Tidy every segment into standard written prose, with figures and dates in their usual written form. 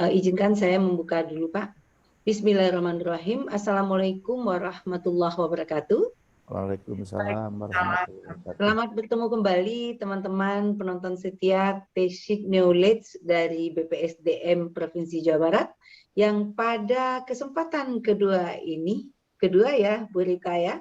Izinkan saya membuka dulu, Pak. Bismillahirrahmanirrahim. Assalamualaikum warahmatullahi wabarakatuh. Waalaikumsalam warahmatullahi wabarakatuh. Selamat bertemu kembali teman-teman penonton setia Teshik Knowledge dari BPSDM Provinsi Jawa Barat yang pada kesempatan kedua ya Bu Rita ya,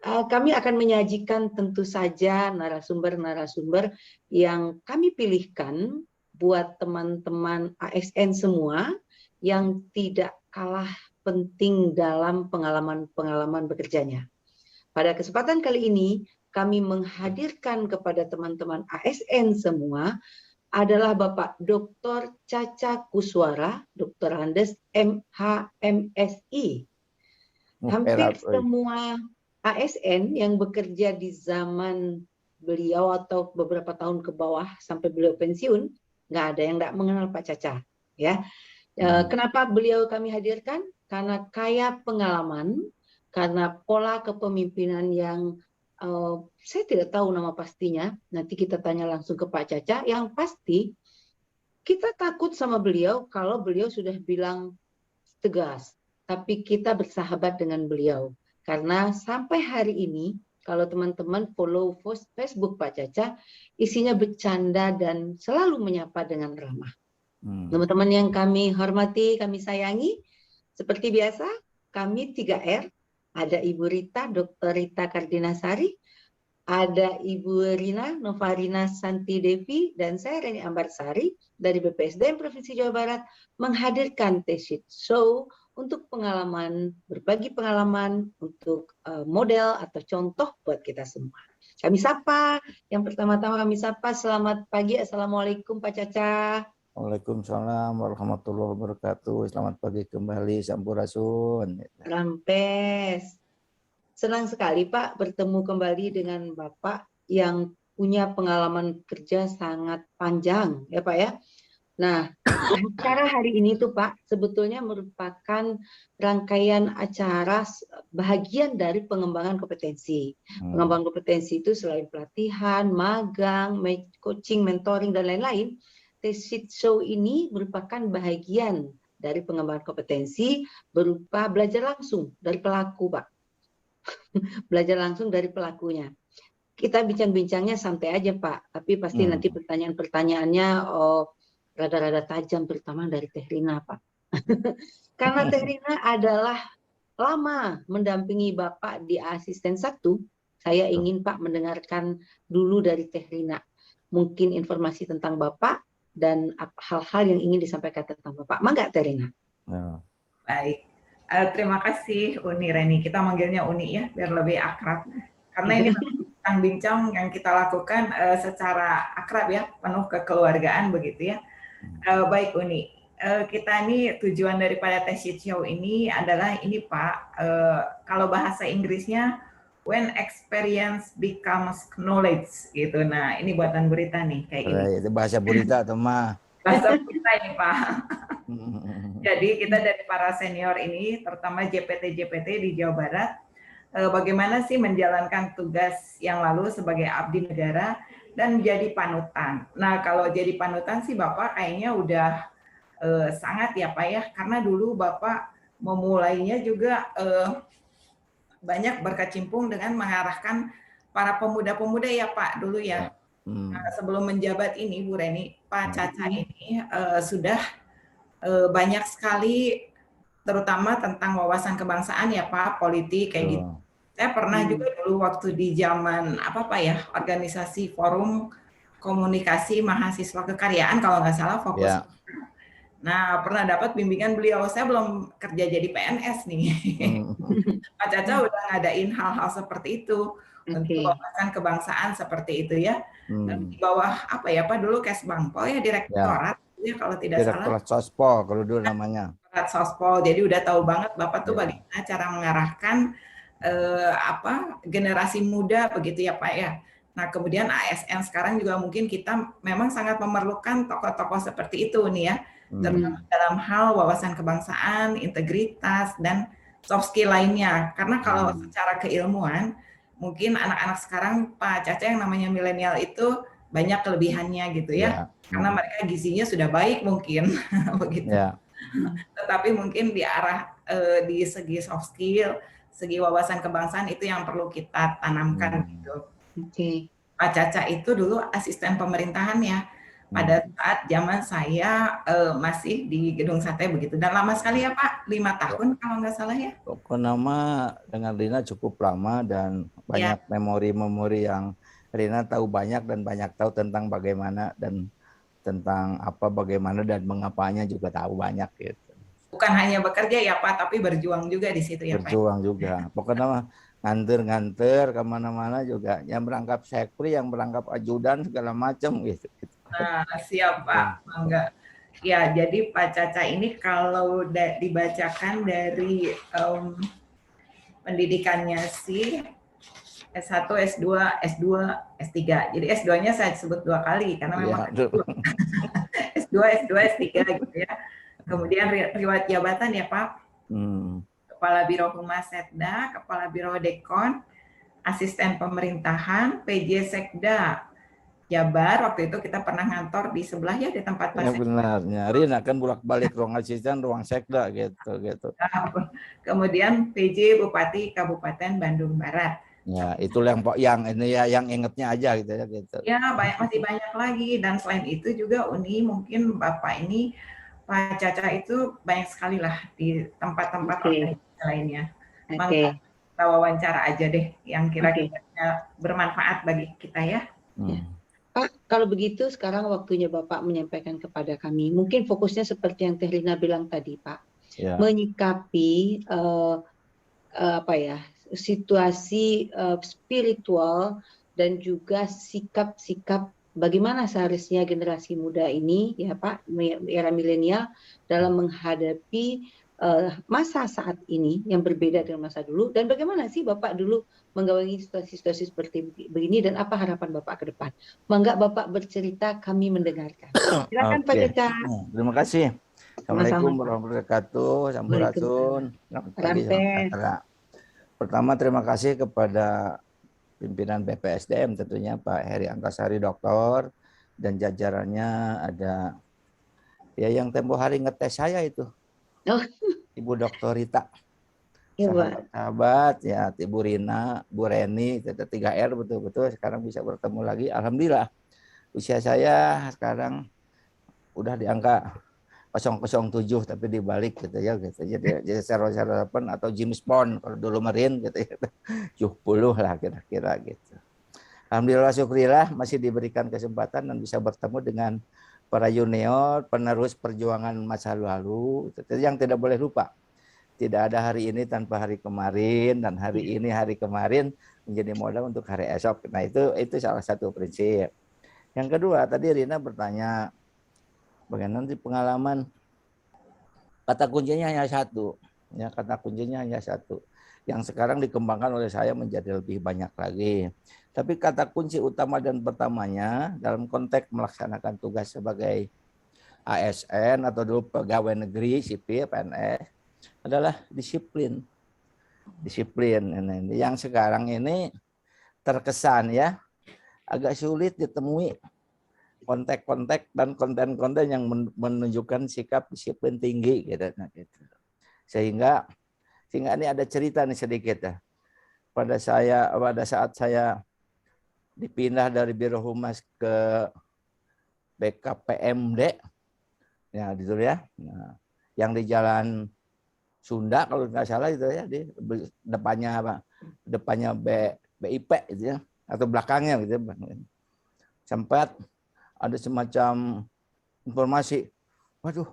kami akan menyajikan tentu saja narasumber-narasumber yang kami pilihkan buat teman-teman ASN semua yang tidak kalah penting dalam pengalaman-pengalaman bekerjanya. Pada kesempatan kali ini, kami menghadirkan kepada teman-teman ASN semua adalah Bapak Dr. Caca Kuswara, Dr. Andes MH MSI. Hampir semua ASN yang bekerja di zaman beliau atau beberapa tahun ke bawah sampai beliau pensiun, nggak ada yang nggak mengenal Pak Caca. Ya, kenapa beliau kami hadirkan? Karena kaya pengalaman, karena pola kepemimpinan yang saya tidak tahu nama pastinya. Nanti kita tanya langsung ke Pak Caca. Yang pasti kita takut sama beliau kalau beliau sudah bilang tegas, tapi kita bersahabat dengan beliau. Karena sampai hari ini, kalau teman-teman follow Facebook Pak Caca, isinya bercanda dan selalu menyapa dengan ramah. Teman-teman yang kami hormati, kami sayangi, seperti biasa, kami 3R, ada Ibu Rita, Dr. Rita Kardinasari, ada Ibu Rina Novarina Santi Devi, dan saya Reni Ambarsari dari BPSDM Provinsi Jawa Barat menghadirkan Teshik Show untuk berbagi pengalaman untuk model atau contoh buat kita semua. Kami sapa, yang pertama-tama kami sapa, selamat pagi, Assalamualaikum Pak Caca. Waalaikumsalam warahmatullahi wabarakatuh. Selamat pagi kembali, Sampurasun. Rampes. Senang sekali Pak bertemu kembali dengan Bapak yang punya pengalaman kerja sangat panjang ya Pak ya. Nah, acara hari ini tuh Pak sebetulnya merupakan rangkaian acara bahagian dari pengembangan kompetensi. Pengembangan kompetensi itu selain pelatihan, magang, coaching, mentoring, dan lain-lain, Teshik Show ini merupakan bahagian dari pengembangan kompetensi berupa belajar langsung dari pelaku Pak. Belajar langsung dari pelakunya. Kita bincang-bincangnya santai aja Pak, tapi pasti nanti pertanyaan-pertanyaannya rada-rada tajam, terutama dari Teh Rina Pak. Karena Teh Rina adalah lama mendampingi Bapak di asisten 1, saya ingin Pak mendengarkan dulu dari Teh Rina. Mungkin informasi tentang Bapak dan hal-hal yang ingin disampaikan tentang Bapak. Mangga Teh Rina. Baik. Terima kasih Uni Reni. Kita manggilnya Uni ya, biar lebih akrab. Karena ini bincang-bincang yang kita lakukan secara akrab ya, penuh kekeluargaan begitu ya. Baik Uni, kita ini tujuan daripada Teshik Show ini adalah ini Pak, kalau bahasa Inggrisnya when experience becomes knowledge gitu. Nah ini buatan berita nih kayak gini. Itu bahasa berita atau mah? Bahasa berita ini Pak. Jadi kita dari para senior ini, terutama JPT-JPT di Jawa Barat, bagaimana sih menjalankan tugas yang lalu sebagai abdi negara dan menjadi panutan. Nah kalau jadi panutan sih Bapak kayaknya udah sangat ya Pak ya, karena dulu Bapak memulainya juga banyak berkecimpung dengan mengarahkan para pemuda-pemuda ya Pak dulu ya. Nah, sebelum menjabat ini Bu Reni, Pak Caca ini sudah banyak sekali terutama tentang wawasan kebangsaan ya Pak, politik kayak gitu. Saya pernah juga dulu waktu di zaman apa Pak ya, organisasi forum komunikasi mahasiswa kekaryaan kalau nggak salah fokus. Nah pernah dapat bimbingan beliau, saya belum kerja jadi PNS nih. Pak Caca udah ngadain hal-hal seperti itu untuk wawasan kebangsaan seperti itu ya. Dan di bawah apa ya Pak dulu Kesbangpol ya direktorat. Ya, kalau tidak salah. Direktorat Sospol kalau dulu namanya. Direktorat Sospol. Jadi udah tahu banget Bapak tuh bagaimana cara mengarahkan generasi muda begitu ya Pak ya. Nah, kemudian ASN sekarang juga mungkin kita memang sangat memerlukan tokoh-tokoh seperti itu nih ya. Dalam hal wawasan kebangsaan, integritas dan soft skill lainnya. Karena kalau secara keilmuan mungkin anak-anak sekarang Pak Caca yang namanya milenial itu banyak kelebihannya gitu ya. Karena mereka gizinya sudah baik mungkin begitu. Ya. Tetapi mungkin di arah di segi soft skill, segi wawasan kebangsaan itu yang perlu kita tanamkan gitu. Oke. Pak Caca itu dulu asisten pemerintahan ya pada saat zaman saya masih di Gedung Sate begitu. Dan lama sekali ya Pak, 5 tahun kalau nggak salah ya. Nama dengan Rina cukup lama dan banyak memori-memori yang Rina tahu banyak dan banyak tahu tentang bagaimana dan tentang apa, bagaimana dan mengapanya juga tahu banyak gitu. Bukan hanya bekerja ya Pak, tapi berjuang juga di situ ya Pak. Berjuang juga. Pokoknya nganter-nganter kemana-mana juga. Yang berangkap sekri, yang berangkap ajudan segala macam gitu. Nah, siap Pak, mangga. Ya, jadi Pak Caca ini kalau dibacakan dari pendidikannya sih S1, S2, S2, S3. Jadi S2-nya saya sebut 2 kali karena memang S2, S2, S3 gitu ya. Kemudian riwayat jabatan ya Pak. Kepala Biro Humas Setda, Kepala Biro Dekon, Asisten Pemerintahan, PJ Sekda Jabar. Waktu itu kita pernah ngantor di sebelah ya di tempat Pak. Ya benar, nyari kan bolak-balik ruang asisten, ruang sekda gitu. Kemudian PJ Bupati Kabupaten Bandung Barat. Ya, itulah yang ini ya, yang ingetnya aja gitu ya gitu. Ya, masih banyak lagi, dan selain itu juga Uni mungkin Bapak ini Pak Caca itu banyak sekali lah di tempat-tempat organisasi lainnya. Maka kita wawancara aja deh yang kira-kira bermanfaat bagi kita ya. Pak, kalau begitu sekarang waktunya Bapak menyampaikan kepada kami. Mungkin fokusnya seperti yang Teh Rina bilang tadi, Pak. Menyikapi situasi spiritual dan juga sikap-sikap bagaimana seharusnya generasi muda ini, ya Pak, era milenial dalam menghadapi masa saat ini yang berbeda dengan masa dulu, dan bagaimana sih Bapak dulu menggawangi situasi-situasi seperti begini dan apa harapan Bapak ke depan. Mangga Bapak bercerita, kami mendengarkan. Silakan Pak Caca. Terima kasih. Assalamualaikum warahmatullahi wabarakatuh. Sampurasun. Selamat pagi. Pertama terima kasih kepada pimpinan BPSDM tentunya Pak Heri Antasari Doktor dan jajarannya, ada ya yang tempo hari ngetes saya itu. Ibu Dr. Rita. Sahabat ya, Ibu Rina, Bu Reni, 3R betul-betul sekarang bisa bertemu lagi. Alhamdulillah. Usia saya sekarang udah di angka 007 tapi dibalik gitu ya gitu. Jadi 008 atau James Bond kalau dulu Marine gitu ya. 70 lah kira-kira gitu. Alhamdulillah syukurillah masih diberikan kesempatan dan bisa bertemu dengan para junior penerus perjuangan masa lalu. Itu yang tidak boleh lupa. Tidak ada hari ini tanpa hari kemarin, dan hari ini hari kemarin menjadi modal untuk hari esok. Nah, itu salah satu prinsip. Yang kedua, tadi Rina bertanya bagaimana nanti pengalaman. Kata kuncinya hanya satu. Ya, kata kuncinya hanya satu. Yang sekarang dikembangkan oleh saya menjadi lebih banyak lagi. Tapi kata kunci utama dan pertamanya dalam konteks melaksanakan tugas sebagai ASN atau dulu pegawai negeri sipil PNS adalah disiplin. Disiplin. Yang sekarang ini terkesan ya agak sulit ditemui kontak-kontak dan konten-konten yang menunjukkan sikap disiplin tinggi gitu. Nah, gitu. Sehingga ini ada cerita nih sedikit ya. Pada saat saya dipindah dari Biro Humas ke BKPMD ya gitu ya. Nah, yang di Jalan Sunda kalau nggak salah itu ya, di depannya apa? Depannya BIP gitu ya, atau belakangnya gitu ya. Sempat ada semacam informasi, waduh,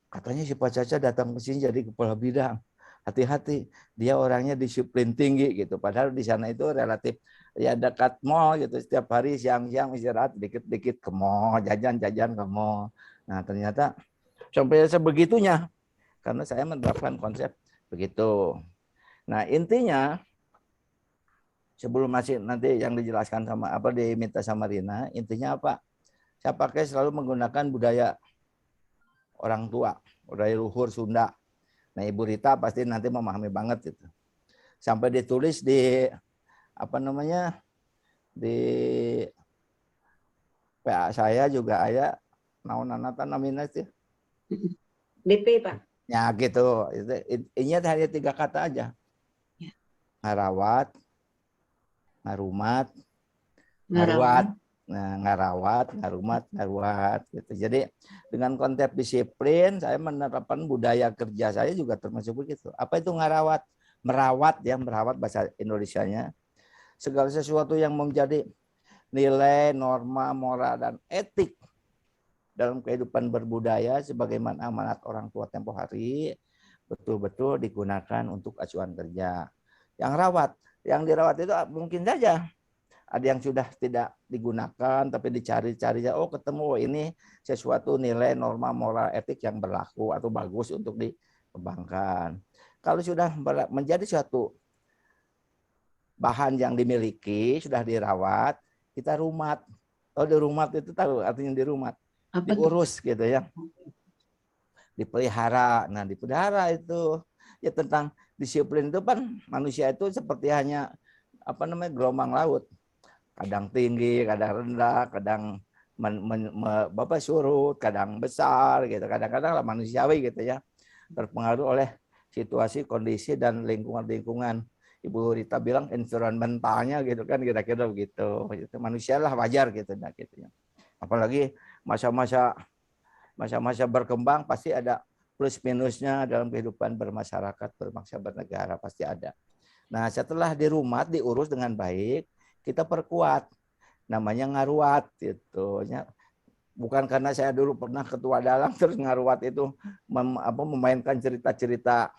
katanya si Pak Caca datang ke sini jadi kepala bidang. Hati-hati, dia orangnya disiplin tinggi gitu. Padahal di sana itu relatif ya dekat mall gitu. Setiap hari siang-siang istirahat dikit-dikit ke mall, jajan-jajan ke mall. Nah ternyata sampai sebegitunya, karena saya menerapkan konsep begitu. Nah intinya sebelum masih nanti yang dijelaskan sama apa diminta sama Rina, intinya apa? Saya pakai selalu menggunakan budaya orang tua, budaya luhur Sunda. Nah, Ibu Rita pasti nanti memahami banget itu. Sampai ditulis di apa namanya? Di PA saya juga aya naon-naon namina teh. DP, Pak. Ya gitu. Ini hanya 3 kata aja. Ya. Ngarawat, ngarumat, ngaruat. Ngarawat. Nah, ngarawat, ngarumat, ngaruat gitu. Jadi dengan konsep disiplin saya menerapkan budaya kerja saya juga termasuk begitu. Apa itu ngarawat? Merawat ya, merawat bahasa Indonesianya. Segala sesuatu yang menjadi nilai, norma, moral dan etik dalam kehidupan berbudaya sebagaimana amanat orang tua tempo hari betul-betul digunakan untuk acuan kerja. Yang rawat, yang dirawat itu mungkin saja ada yang sudah tidak digunakan tapi dicari-cari, oh ketemu, oh, ini sesuatu nilai norma moral etik yang berlaku atau bagus untuk dikembangkan. Kalau sudah menjadi suatu bahan yang dimiliki, sudah dirawat, kita rumat. Oh, dirumat itu tahu artinya dirumat. Diurus gitu ya. Dipelihara. Nah, dipelihara itu ya tentang disiplin itu kan manusia itu seperti hanya gelombang laut. Kadang tinggi, kadang rendah, kadang surut, kadang besar gitu. Kadang-kadang lah manusiawi gitu ya. Terpengaruh oleh situasi, kondisi dan lingkungan-lingkungan. Ibu Rita bilang environmentalnya gitu kan, kira-kira begitu. Manusia lah wajar gitu ya. Apalagi masa-masa berkembang pasti ada plus minusnya dalam kehidupan bermasyarakat, berbangsa, bernegara pasti ada. Nah, setelah dirumat, diurus dengan baik, kita perkuat, namanya ngaruat gitu. Bukan karena saya dulu pernah ketua dalang terus ngaruat itu memainkan cerita-cerita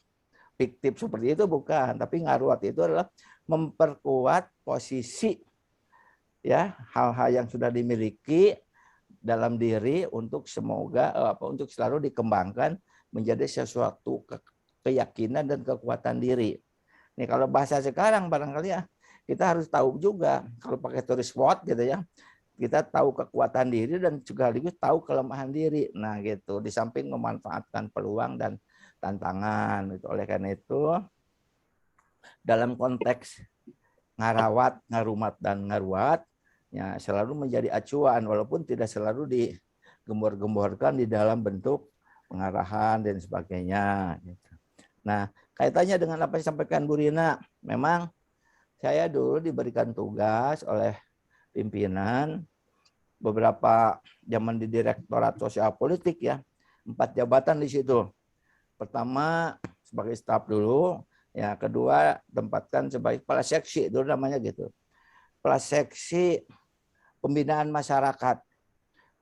fiktif seperti itu, bukan. Tapi ngaruat itu adalah memperkuat posisi ya hal-hal yang sudah dimiliki dalam diri untuk untuk selalu dikembangkan menjadi sesuatu keyakinan dan kekuatan diri. Nih kalau bahasa sekarang barangkali ya kita harus tahu juga kalau pakai tulis SWOT gitu ya. Kita tahu kekuatan diri dan sekaligus tahu kelemahan diri. Nah gitu, di samping memanfaatkan peluang dan tantangan. Gitu. Oleh karena itu dalam konteks ngarawat, ngarumat dan ngaruat ya selalu menjadi acuan walaupun tidak selalu digembor-gemborkan di dalam bentuk pengarahan dan sebagainya. Gitu. Nah kaitannya dengan apa yang disampaikan Bu Rina, memang saya dulu diberikan tugas oleh pimpinan beberapa zaman di Direktorat Sosial Politik ya, 4 jabatan di situ. Pertama sebagai staf dulu, ya kedua tempatkan sebagai kepala seksi dulu namanya gitu. Kepala seksi pembinaan masyarakat.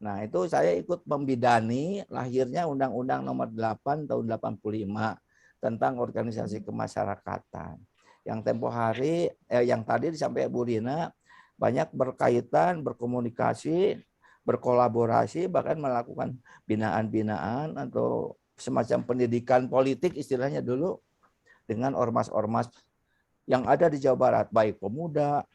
Nah, itu saya ikut membidani lahirnya Undang-Undang Nomor 8 tahun 85 tentang organisasi kemasyarakatan. Yang tempo hari yang tadi disampaikan Bu Rina banyak berkaitan, berkomunikasi, berkolaborasi, bahkan melakukan binaan-binaan atau semacam pendidikan politik istilahnya dulu dengan ormas-ormas yang ada di Jawa Barat, baik pemuda,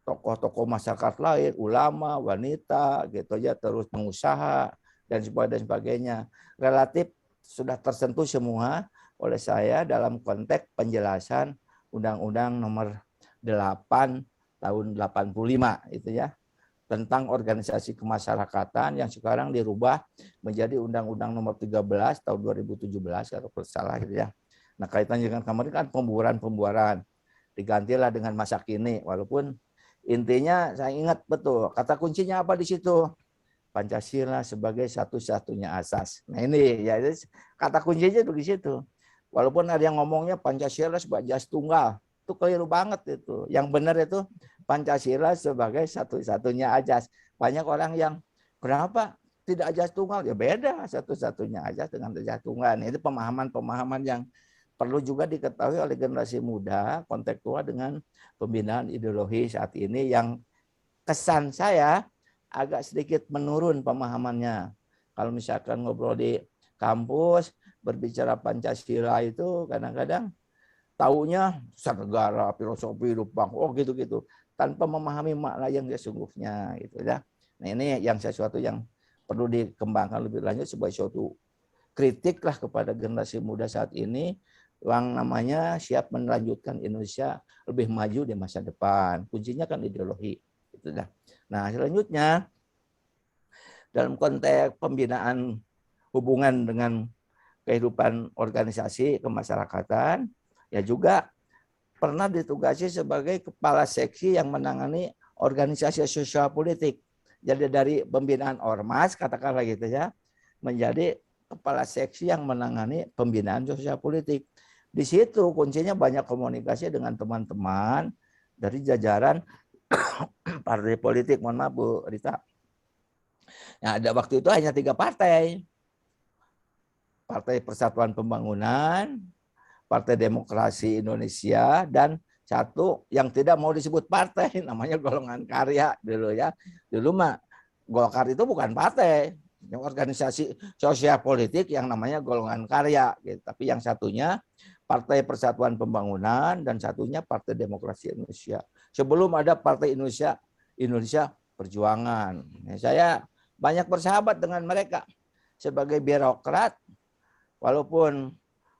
tokoh-tokoh masyarakat lain, ulama, wanita, gitu ya, terus pengusaha dan sebagainya. Relatif sudah tersentuh semua oleh saya dalam konteks penjelasan Undang-Undang Nomor 8 tahun 85 itu ya, tentang organisasi kemasyarakatan yang sekarang dirubah menjadi Undang-Undang Nomor 13 tahun 2017 kalau salah gitu ya. Nah, kaitannya dengan kemarin kan pembuaran digantilah dengan masa kini, walaupun intinya saya ingat betul kata kuncinya apa di situ, Pancasila sebagai satu-satunya asas. Nah ini ya kata kuncinya itu di situ. Walaupun ada yang ngomongnya Pancasila sebagai asas tunggal, itu keliru banget itu. Yang benar itu Pancasila sebagai satu-satunya asas. Banyak orang yang kenapa tidak asas tunggal? Ya beda satu-satunya asas dengan asas tunggal. Itu pemahaman-pemahaman yang perlu juga diketahui oleh generasi muda kontekstual dengan pembinaan ideologi saat ini yang kesan saya agak sedikit menurun pemahamannya. Kalau misalkan ngobrol di kampus, berbicara Pancasila itu kadang-kadang taunya negara, filosofi, hidup oh gitu-gitu. Tanpa memahami makna yang sesungguhnya gitu ya. Nah ini yang sesuatu yang perlu dikembangkan lebih lanjut sebagai suatu kritik lah kepada generasi muda saat ini yang namanya siap melanjutkan Indonesia lebih maju di masa depan. Kuncinya kan ideologi. Itu gitu dah. Nah, selanjutnya dalam konteks pembinaan hubungan dengan kehidupan organisasi kemasyarakatan, ya juga pernah ditugasi sebagai kepala seksi yang menangani organisasi sosial politik. Jadi dari pembinaan ormas, katakanlah gitu ya, menjadi kepala seksi yang menangani pembinaan sosial politik. Di situ kuncinya banyak komunikasi dengan teman-teman dari jajaran partai politik. Mohon maaf Bu Rita. Nah, ada waktu itu hanya 3 partai. Partai Persatuan Pembangunan, Partai Demokrasi Indonesia, dan satu yang tidak mau disebut partai, namanya Golongan Karya dulu ya. Dulu mah Golkar itu bukan partai, organisasi sosial politik yang namanya Golongan Karya. Gitu. Tapi yang satunya Partai Persatuan Pembangunan dan satunya Partai Demokrasi Indonesia. Sebelum ada Partai Indonesia Perjuangan. Saya banyak bersahabat dengan mereka sebagai birokrat. Walaupun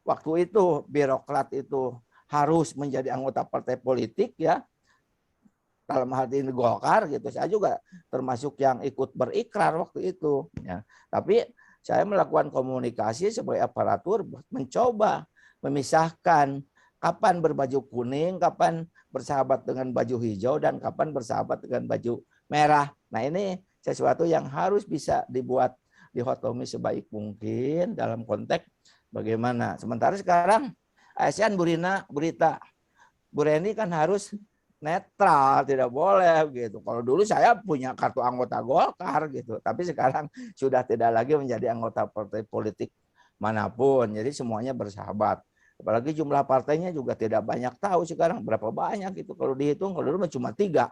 waktu itu birokrat itu harus menjadi anggota partai politik ya, dalam hal ini Golkar gitu, saya juga termasuk yang ikut berikrar waktu itu ya. Tapi saya melakukan komunikasi sebagai aparatur, mencoba memisahkan kapan berbaju kuning, kapan bersahabat dengan baju hijau, dan kapan bersahabat dengan baju merah. Nah, ini sesuatu yang harus bisa dibuat dikotomi sebaik mungkin dalam konteks bagaimana. Sementara sekarang ASN Bu Rita, Bu Reni kan harus netral, tidak boleh gitu. Kalau dulu saya punya kartu anggota Golkar gitu, tapi sekarang sudah tidak lagi menjadi anggota partai politik manapun. Jadi semuanya bersahabat. Apalagi jumlah partainya juga tidak banyak tahu sekarang berapa banyak itu. Kalau dihitung, kalau dulu cuma 3.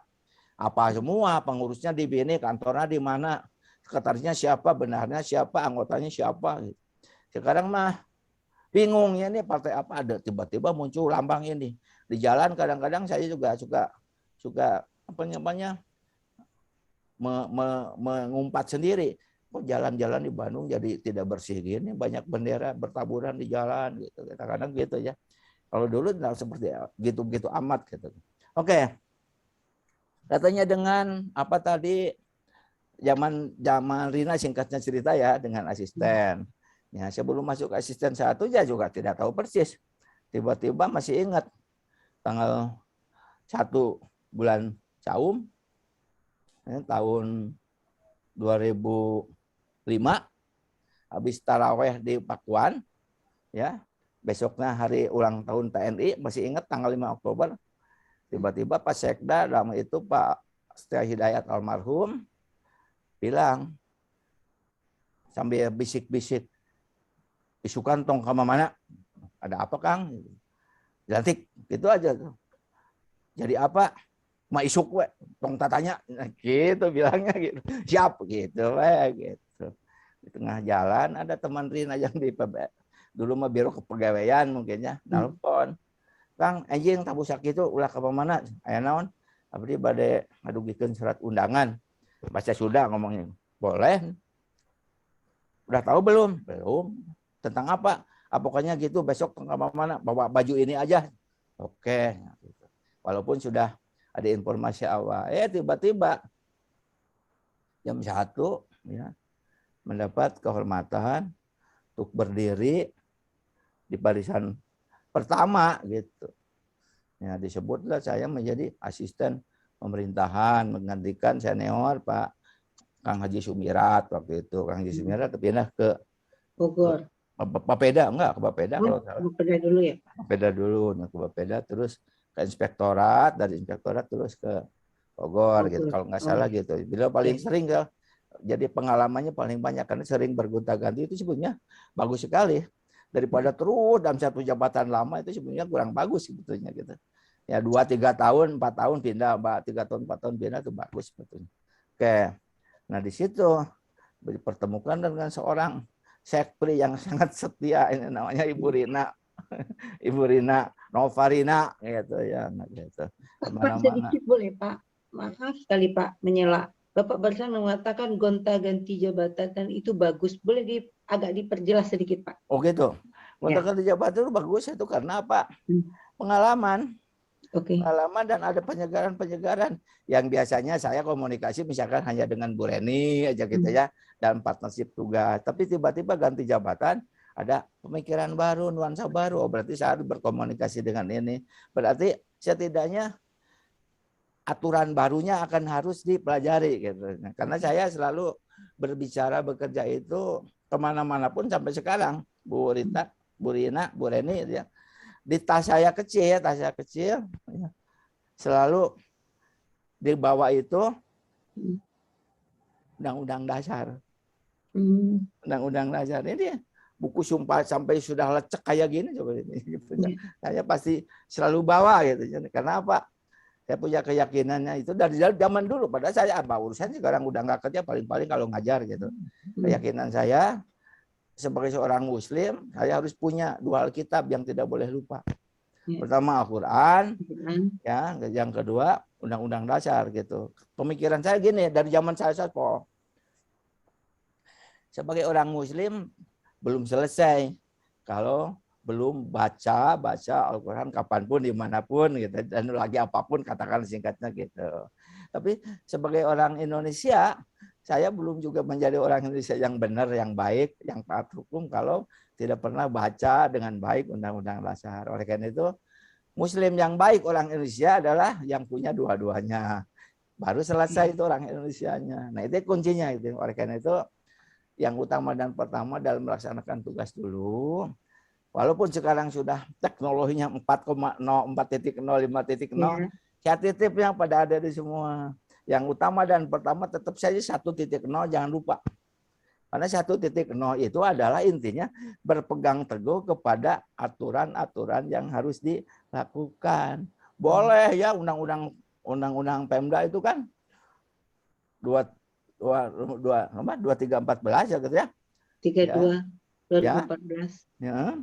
Apa semua, pengurusnya di sini, kantornya di mana, sekretarisnya siapa, benarnya siapa, anggotanya siapa. Sekarang mah bingungnya nih partai apa, ada tiba-tiba muncul lambang ini. Di jalan kadang-kadang saya juga suka apa namanya mengumpat sendiri. Kok jalan-jalan di Bandung jadi tidak bersih gini, banyak bendera bertaburan di jalan gitu. Kadang-kadang gitu ya. Kalau dulu seperti gitu-gitu amat gitu. Oke. Katanya dengan apa tadi, zaman Rina singkatnya cerita ya, dengan asisten. Ya, sebelum masuk asisten 1 ya juga tidak tahu persis. Tiba-tiba masih ingat tanggal 1 bulan Saum tahun 2005, habis taraweh di Pakuan ya. Besoknya hari ulang tahun TNI, masih ingat tanggal 5 Oktober. Tiba-tiba Pak Sekda dalam itu Pak Setia Hidayat almarhum bilang sambil bisik-bisik, isukan tong kama mana, ada apa Kang? Dilantik, gitu aja tuh. Jadi apa? Ma isuk we, tong tatanya, nah, gitu bilangnya gitu. Siap gitu gitu. Di tengah jalan ada teman Rina yang di dulu mah biro kepegawaian mungkinnya, nelpon. Kang, anjing tabu sakit itu ulah ke mana? Aya naon? Abdi bade ngadugikeun surat undangan. Baca sudah ngomongnya. Boleh. Udah tahu belum? Belum. Tentang apa? Pokoknya gitu, besok ke mana? Bawa baju ini aja. Oke. Walaupun sudah ada informasi awal. Tiba-tiba jam 1 ya, mendapat kehormatan untuk berdiri di barisan pertama gitu. Ya, disebutlah saya menjadi asisten pemerintahan menggantikan senior Pak Kang Haji Sumirat waktu itu. Kang Haji Sumirat pindah ke Bogor. Bapeda, enggak ke Bapeda kalau salah. Bapeda dulu ya Pak. Bapeda dulu, nah ke Bapeda terus ke inspektorat, dari inspektorat terus ke Bogor gitu kalau nggak salah gitu. Beliau paling sering ya, jadi pengalamannya paling banyak karena sering bergonta-ganti, itu sebenarnya bagus sekali. Daripada terus dalam satu jabatan lama itu sebenarnya kurang bagus sebetulnya gitu. Ya 2-3 tahun, 4 tahun pindah, 3 tahun, 4 tahun pindah itu bagus sebetulnya. Oke. Nah, di situ dipertemukan dengan seorang sekpri yang sangat setia, ini namanya Ibu Rina. Ibu Rina Novarina gitu ya, gitu. Pak, sedikit boleh Pak? Maaf sekali Pak menyela. Bapak barusan mengatakan gonta-ganti jabatan itu bagus. Boleh agak diperjelas sedikit Pak? Oh gitu. Gonta-ganti jabatan itu bagus itu karena apa? Pengalaman. Oke. pengalaman dan ada penyegaran-penyegaran yang biasanya saya komunikasi misalkan hanya dengan Bu Reni aja gitu ya, dan partnership tugas. Tapi tiba-tiba ganti jabatan, ada pemikiran baru, nuansa baru. Oh, berarti saya harus berkomunikasi dengan ini. Berarti setidaknya aturan barunya akan harus dipelajari gitu. Karena saya selalu berbicara bekerja itu kemana-mana pun sampai sekarang, Bu Rita, Bu Rina, Bu Reni ya. Di tas saya kecil ya, selalu dibawa itu Undang-Undang Dasar. Undang-Undang Dasar ini buku sumpah sampai sudah lecek kayak gini coba ini. Gitu. Saya pasti selalu bawa gitu. Karena apa? Saya punya keyakinannya itu dari zaman dulu. Padahal saya apa urusan sekarang udah nggak kerja, paling-paling kalau ngajar gitu. Keyakinan saya sebagai seorang Muslim, saya harus punya 2 Alkitab yang tidak boleh lupa. Pertama Al-Quran, ya, yang kedua Undang-Undang Dasar gitu. Pemikiran saya gini dari zaman saya sebagai orang Muslim belum selesai kalau belum baca Al-Quran kapanpun dimanapun gitu, dan lagi apapun katakan singkatnya gitu. Tapi sebagai orang Indonesia, saya belum juga menjadi orang Indonesia yang benar, yang baik, yang taat hukum kalau tidak pernah baca dengan baik Undang-Undang Dasar. Oleh karena itu, Muslim yang baik orang Indonesia adalah yang punya dua-duanya. Baru selesai itu orang Indonesianya. Nah itu kuncinya itu. Oleh karena itu, yang utama dan pertama dalam melaksanakan tugas dulu, walaupun sekarang sudah teknologinya 4.0, 4.0, 5.0, saya titipnya pada ada di semua. Yang utama dan pertama tetap saja 1.0, jangan lupa. Karena 1.0 itu adalah intinya berpegang teguh kepada aturan-aturan yang harus dilakukan. Boleh ya undang-undang Pemda itu kan 2314 ya gitu ya. 32 2014. Ya,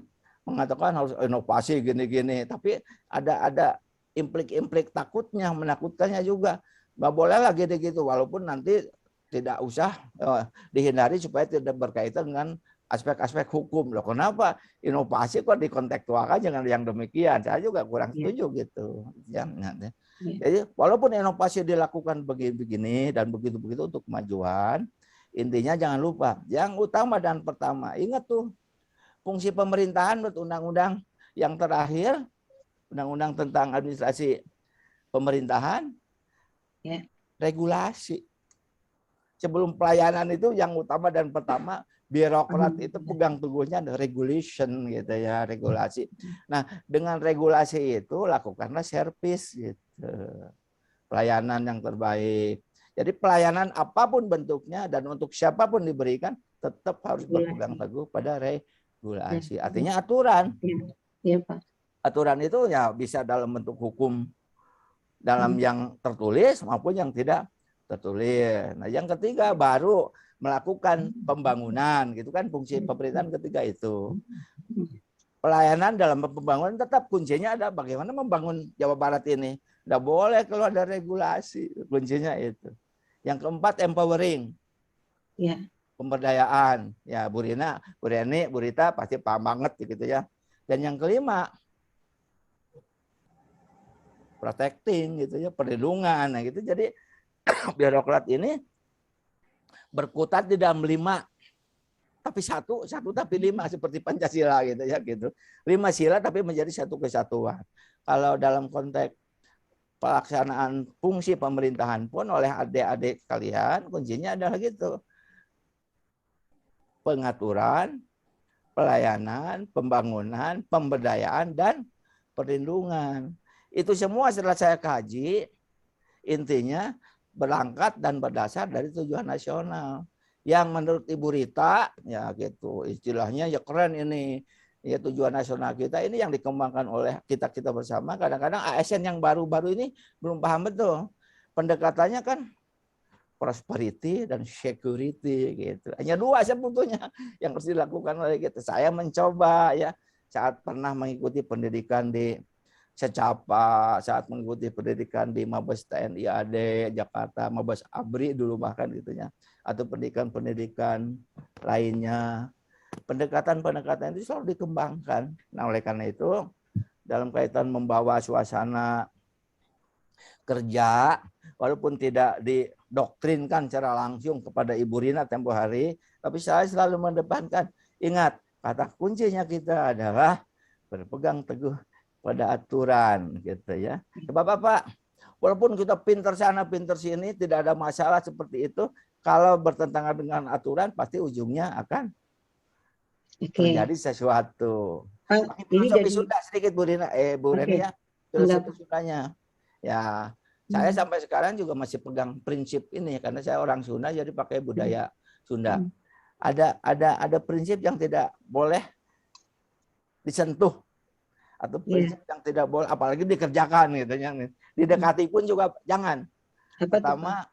mengatakan harus inovasi gini-gini, tapi ada implik-implik takutnya, menakutkannya juga. Nggak boleh lah gitu-gitu, walaupun nanti tidak usah dihindari supaya tidak berkaitan dengan aspek-aspek hukum. Loh, kenapa inovasi kok dikontekstualkan dengan yang demikian? Saya juga kurang setuju gitu. Ya, jadi walaupun inovasi dilakukan begini dan begitu-begitu untuk kemajuan, intinya jangan lupa yang utama dan pertama, ingat tuh fungsi pemerintahan menurut undang-undang yang terakhir, undang-undang tentang administrasi pemerintahan, regulasi. Sebelum pelayanan itu yang utama dan pertama birokrat itu pegang teguhnya ada regulation gitu ya, regulasi. Nah, dengan regulasi itu lakukanlah servis gitu. Pelayanan yang terbaik. Jadi pelayanan apapun bentuknya dan untuk siapapun diberikan tetap harus berpegang teguh pada regulasi. Artinya aturan. Iya, Pak. Aturan itu ya bisa dalam bentuk hukum dalam yang tertulis maupun yang tidak tertulis. Nah, yang ketiga baru melakukan pembangunan, gitu kan fungsi pemerintahan ketiga itu. Pelayanan dalam pembangunan tetap kuncinya ada bagaimana membangun Jawa Barat ini. Nggak boleh kalau ada regulasi, kuncinya itu. Yang keempat empowering, pemberdayaan. Ya Bu Rina, Bu Reni, Bu Rita pasti paham banget gitu ya. Dan yang kelima protecting gitu ya, perlindungan. Nah gitu. Jadi birokrat ini berkutat di dalam 5 tapi satu tapi 5 seperti Pancasila gitu ya gitu. 5 sila tapi menjadi satu kesatuan. Kalau dalam konteks pelaksanaan fungsi pemerintahan pun oleh adik-adik kalian kuncinya adalah gitu. Pengaturan, pelayanan, pembangunan, pemberdayaan dan perlindungan. Itu semua setelah saya kaji intinya berangkat dan berdasar dari tujuan nasional yang menurut Ibu Rita ya gitu istilahnya ya keren ini ya tujuan nasional kita ini yang dikembangkan oleh kita bersama. Kadang-kadang ASN yang baru-baru ini belum paham betul pendekatannya kan prosperity dan security gitu. Hanya 2 sebetulnya yang harus dilakukan oleh kita. Saya mencoba ya saat pernah mengikuti pendidikan di Secapa, saat mengikuti pendidikan di Mabes TNI AD Jakarta, Mabes ABRI dulu bahkan gitu ya, atau pendidikan-pendidikan lainnya. Pendekatan-pendekatan itu selalu dikembangkan. Nah, oleh karena itu dalam kaitan membawa suasana kerja, walaupun tidak didoktrinkan secara langsung kepada Ibu Rina tempo hari, tapi saya selalu mendepankan, ingat, kata kuncinya kita adalah berpegang teguh pada aturan, gitu ya. Bapak-bapak, walaupun kita pinter sana, pinter sini, tidak ada masalah seperti itu, kalau bertentangan dengan aturan, pasti ujungnya akan terjadi sesuatu. Ini Filosofi dari Sunda sedikit Bu Rina, Bu Reni ya, filosofi Sundanya. Ya, saya sampai sekarang juga masih pegang prinsip ini karena saya orang Sunda jadi pakai budaya Sunda. Ada prinsip yang tidak boleh disentuh atau prinsip yang tidak boleh apalagi dikerjakan gitu ya. Didekati pun juga jangan. Pertama,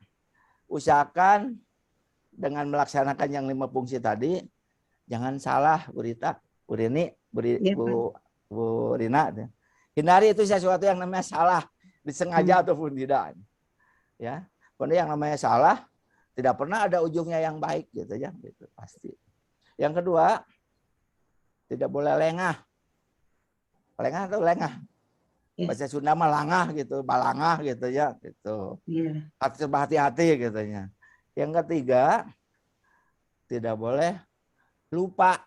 usahakan dengan melaksanakan yang 5 fungsi tadi jangan salah Bu Rita, Bu Rini, Bu Rina. Hindari itu sesuatu yang namanya salah, disengaja ataupun tidak. Ya, karena yang namanya salah tidak pernah ada ujungnya yang baik gitu ya, gitu pasti. Yang kedua, tidak boleh lengah. Lengah atau lengah? Bahasa Sunda mah langah gitu, balangah gitu ya, gitu. Harus hati-hati gitu ya. Yang ketiga, tidak boleh lupa.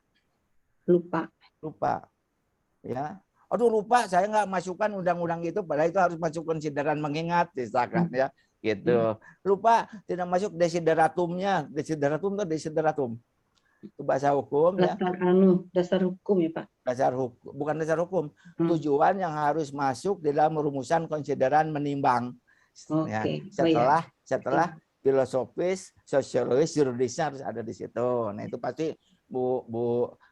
Ya. Aduh lupa, saya nggak masukkan undang-undang itu, padahal itu harus masuk konsideran mengingat, misalkan ya, gitu. Lupa, tidak masuk desideratumnya, desideratum itu desideratum. Itu bahasa hukum ya. Dasar hukum ya Pak. Dasar hukum, bukan dasar hukum. Tujuan yang harus masuk di dalam rumusan konsideran menimbang. Ya, setelah filosofis, sosiologis, juridisnya harus ada di situ. Nah itu pasti Bu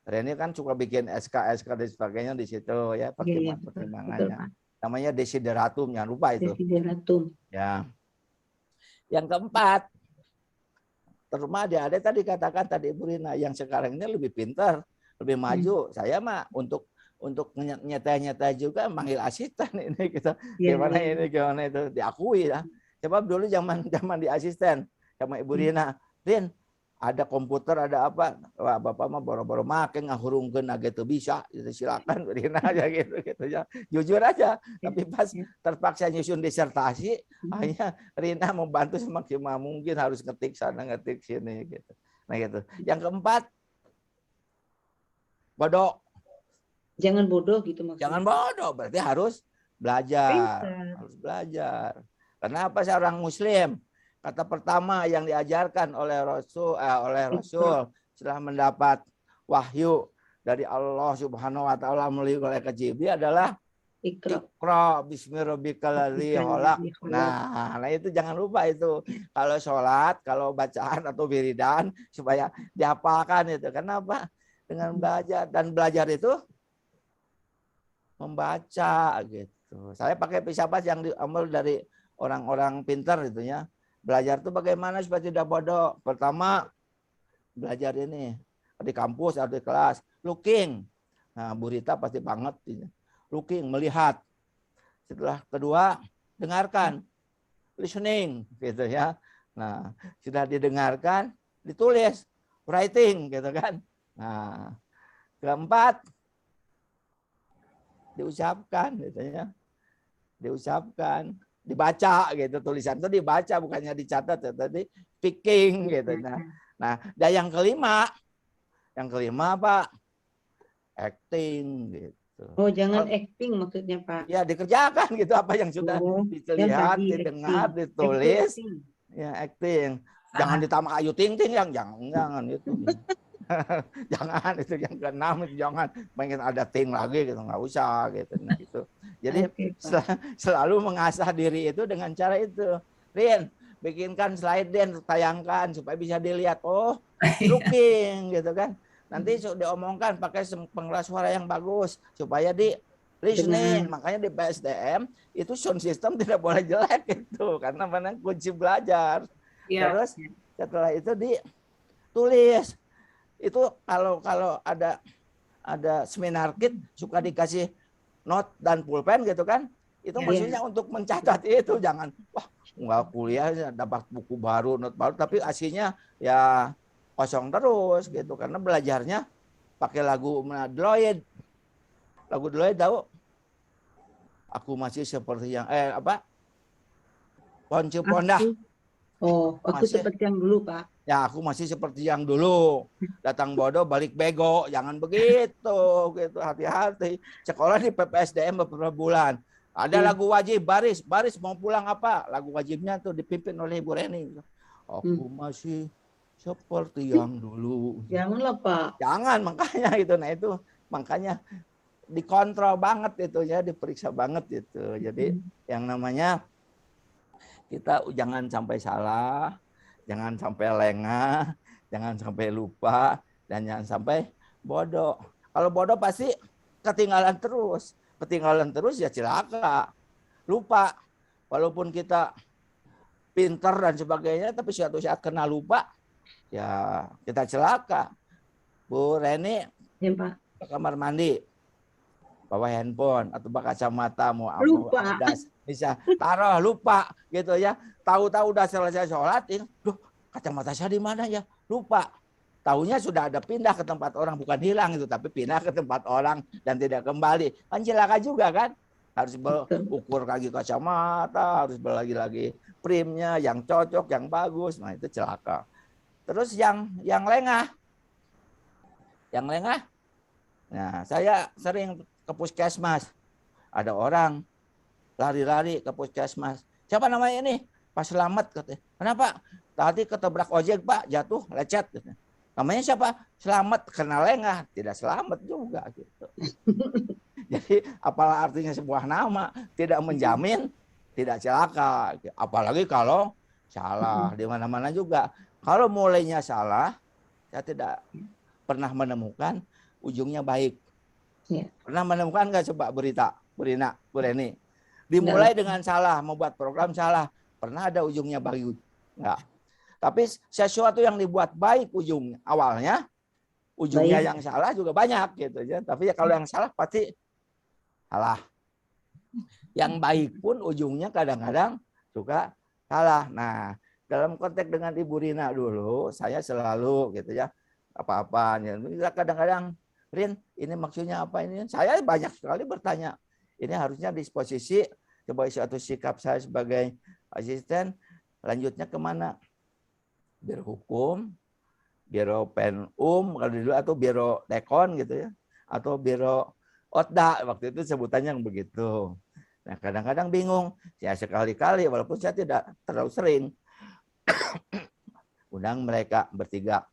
Reni kan suka bikin SK dan sebagainya di situ ya, pertimbangannya. Namanya desideratum, jangan lupa itu. Desideratum. Ya. Yang keempat, terutama ada tadi katakan tadi Ibu Rina yang sekarang ini lebih pintar, lebih maju. Saya mah untuk nyata-nyata juga manggil asisten ini kita gimana itu diakui ya. Sebab dulu zaman di asisten sama Ibu Rina, Rin ada komputer ada apa, wah bapak mah boro-boro make ngahurungkeun gitu bisa, gitu, silakan Bu Rina aja gitu ya. Jujur aja, tapi pas terpaksa nyusun disertasi, hanya Rina membantu semaksimal mungkin harus ngetik sana ngetik sini gitu. Nah gitu. Yang keempat, bodoh. Jangan bodoh gitu maksudnya. Jangan bodoh, berarti harus belajar. Harus belajar. Kenapa seorang muslim? Kata pertama yang diajarkan oleh Rasul setelah mendapat wahyu dari Allah Subhanahu wa taala melalui malaikat Jibril adalah Iqra bismi rabbikal ladzi khalaq. Nah, itu jangan lupa itu. Kalau sholat, kalau bacaan atau wiridan supaya dihafalkan itu. Kenapa? Dengan belajar, dan belajar itu membaca gitu. Saya pakai filsafat yang diambil dari orang-orang pintar itu ya. Belajar itu bagaimana supaya tidak bodoh. Pertama, belajar ini di kampus atau di kelas, looking. Nah, Bu Rita pasti banget ini. Looking, melihat. Setelah kedua, dengarkan, listening gitu ya. Nah, sudah didengarkan, ditulis, writing gitu kan. Nah, keempat, diucapkan gitu ya. Diucapkan, dibaca gitu, tulisan itu dibaca bukannya dicatat ya, tadi speaking gitu. Nah, dan yang kelima apa? Acting gitu. Oh, jangan acting maksudnya Pak. Ya, dikerjakan gitu apa yang sudah dilihat, didengar, ditulis. Ya, acting. Jangan ditambah Ayu Ting Ting yang jangan itu. Jangan itu yang keenam itu jangan pengen ada ting lagi gitu, nggak usah gitu. Nah, itu. Jadi selalu mengasah diri itu dengan cara itu. Rin, bikinkan slide dan tayangkan supaya bisa dilihat. Oh, looking gitu kan. Nanti diomongkan pakai pengeras suara yang bagus supaya di listening. Makanya di PSDM itu sound system tidak boleh jelek gitu karena mana kunci belajar. Terus setelah itu ditulis. Itu kalau ada seminar kit suka dikasih not dan pulpen gitu kan, itu maksudnya untuk mencatat itu. Jangan wah nggak kuliah dapat buku baru, not baru, tapi aslinya ya kosong terus gitu karena belajarnya pakai lagu Deloitte. Lagu Deloitte tahu? Aku masih seperti yang Ponce Pondah. Aku seperti yang dulu, Pak. Ya, aku masih seperti yang dulu. Datang bodoh, balik bego. Jangan begitu, gitu. Hati-hati. Sekolah di PPSDM beberapa bulan. Ada lagu wajib, baris mau pulang apa? Lagu wajibnya tuh dipimpin oleh Ibu Reni. Aku masih seperti yang dulu. Janganlah, Pak. Jangan, makanya itu. Nah itu makanya dikontrol banget itu ya, diperiksa banget itu. Jadi yang namanya kita jangan sampai salah, jangan sampai lengah, jangan sampai lupa, dan jangan sampai bodoh. Kalau bodoh pasti ketinggalan terus. Ketinggalan terus ya celaka. Lupa. Walaupun kita pintar dan sebagainya, tapi suatu saat kena lupa, ya kita celaka. Bu Reni, ya, Pak, ke kamar mandi, bawa handphone atau bawa kacamata, mau lupa. bisa taruh lupa gitu ya. Tahu-tahu udah selesai sholat, duh kacamata saya di mana ya, lupa. Tahunya sudah ada pindah ke tempat orang, bukan hilang itu, tapi pindah ke tempat orang dan tidak kembali. Kan celaka juga kan? Harus berukur lagi kacamata, harus lagi primnya yang cocok, yang bagus. Nah itu celaka. Terus yang lengah, nah saya sering ke puskesmas, ada orang lari-lari ke puskesmas. Siapa namanya ini? Pak Selamat katanya. Kenapa? Tadi ketabrak ojek Pak, jatuh, lecet. Namanya siapa? Selamat, kena lengah. Tidak selamat juga gitu. Jadi apalah artinya sebuah nama, tidak menjamin tidak celaka. Apalagi kalau salah di mana-mana juga. Kalau mulainya salah, saya tidak pernah menemukan ujungnya baik. Ya. Pernah menemukan nggak coba berita, Bu Reni? Dimulai dengan salah, membuat program salah. Pernah ada ujungnya baik? Enggak. Tapi sesuatu yang dibuat baik ujungnya, awalnya, ujungnya baik. Yang salah juga banyak gitu ya. Tapi ya kalau yang salah pasti salah. Yang baik pun ujungnya kadang-kadang juga salah. Nah, dalam konteks dengan Ibu Rina dulu, saya selalu gitu ya, apa-apa. Kadang-kadang, Rin, ini maksudnya apa ini? Saya banyak sekali bertanya. Ini harusnya disposisi sebagai suatu sikap saya sebagai asisten, lanjutnya kemana? Biro Hukum, Biro Penum, kalau dulu atau Biro Dekon gitu ya, atau Biro Otda, waktu itu sebutannya yang begitu. Nah kadang-kadang bingung, ya sekali-kali walaupun saya tidak terlalu sering, undang mereka bertiga.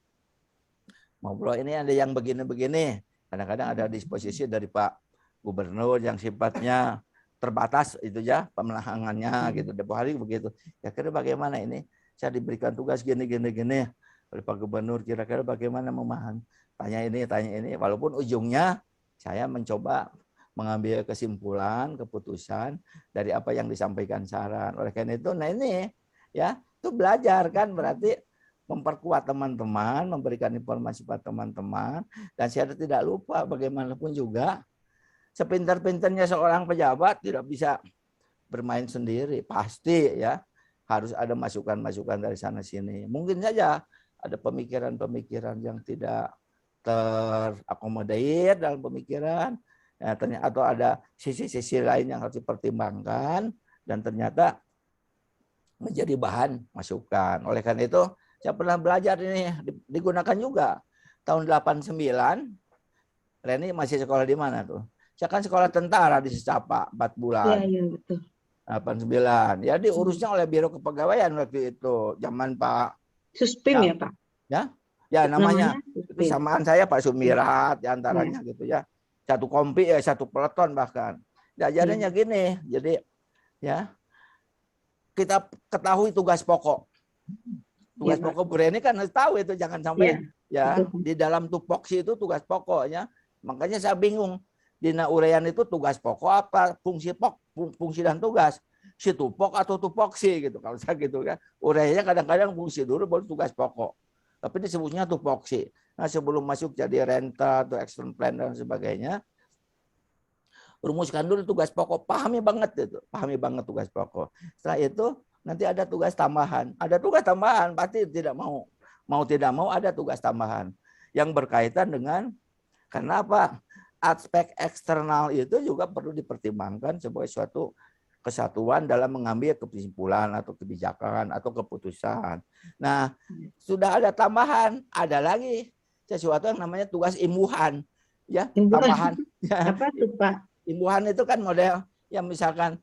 Ngobrol ini ada yang begini-begini, kadang-kadang ada disposisi dari Pak Gubernur yang sifatnya terbatas itu ya pemenahangannya gitu. Depo hari begitu. Ya kira bagaimana ini? Saya diberikan tugas gini oleh Pak Gubernur. Kira-kira bagaimana memahami? Tanya ini. Walaupun ujungnya saya mencoba mengambil kesimpulan, keputusan dari apa yang disampaikan saran. Oleh karena itu, nah ini ya itu belajar kan berarti memperkuat teman-teman, memberikan informasi pada teman-teman. Dan saya tidak lupa bagaimanapun juga sepintar-pintarnya seorang pejabat tidak bisa bermain sendiri. Pasti ya harus ada masukan-masukan dari sana sini. Mungkin saja ada pemikiran-pemikiran yang tidak terakomodir dalam pemikiran. Ya, ternyata atau ada sisi-sisi lain yang harus dipertimbangkan dan ternyata menjadi bahan masukan. Oleh karena itu saya pernah belajar ini digunakan juga tahun 89. Reni masih sekolah di mana tuh? Saya kan sekolah tentara di Secapa 4 bulan. Iya, betul. 89. Ya diurusnya oleh Biro Kepegawaian waktu itu. Zaman Pak Suspim ya, Pak? Ya namanya itu samaan saya Pak Sumirat diantaranya gitu ya. Satu kompi ya, satu peleton bahkan. Ya jadinya gini. Jadi ya kita ketahui tugas pokok. Tugas pokok Bu Reni kan harus tahu itu, jangan sampai ya di dalam tupoksi itu tugas pokoknya. Makanya saya bingung. Dina urean itu tugas pokok apa, fungsi dan tugas. Si tupok atau tupoksi gitu. Kalau saya gitu kan. Ureanya kadang-kadang fungsi dulu baru tugas pokok. Tapi disebutnya tupoksi. Nah, sebelum masuk jadi renta atau action plan dan sebagainya, rumuskan dulu tugas pokok. Pahami banget itu. Pahami banget tugas pokok. Setelah itu nanti ada tugas tambahan. Ada tugas tambahan, pasti tidak mau tidak mau ada tugas tambahan yang berkaitan dengan kenapa aspek eksternal itu juga perlu dipertimbangkan sebagai suatu kesatuan dalam mengambil kesimpulan atau kebijakan atau keputusan. Nah, sudah ada tambahan, ada lagi sesuatu yang namanya tugas imbuhan, ya, tambahan. Ya. Apa tuh Pak? Imbuhan itu kan model yang misalkan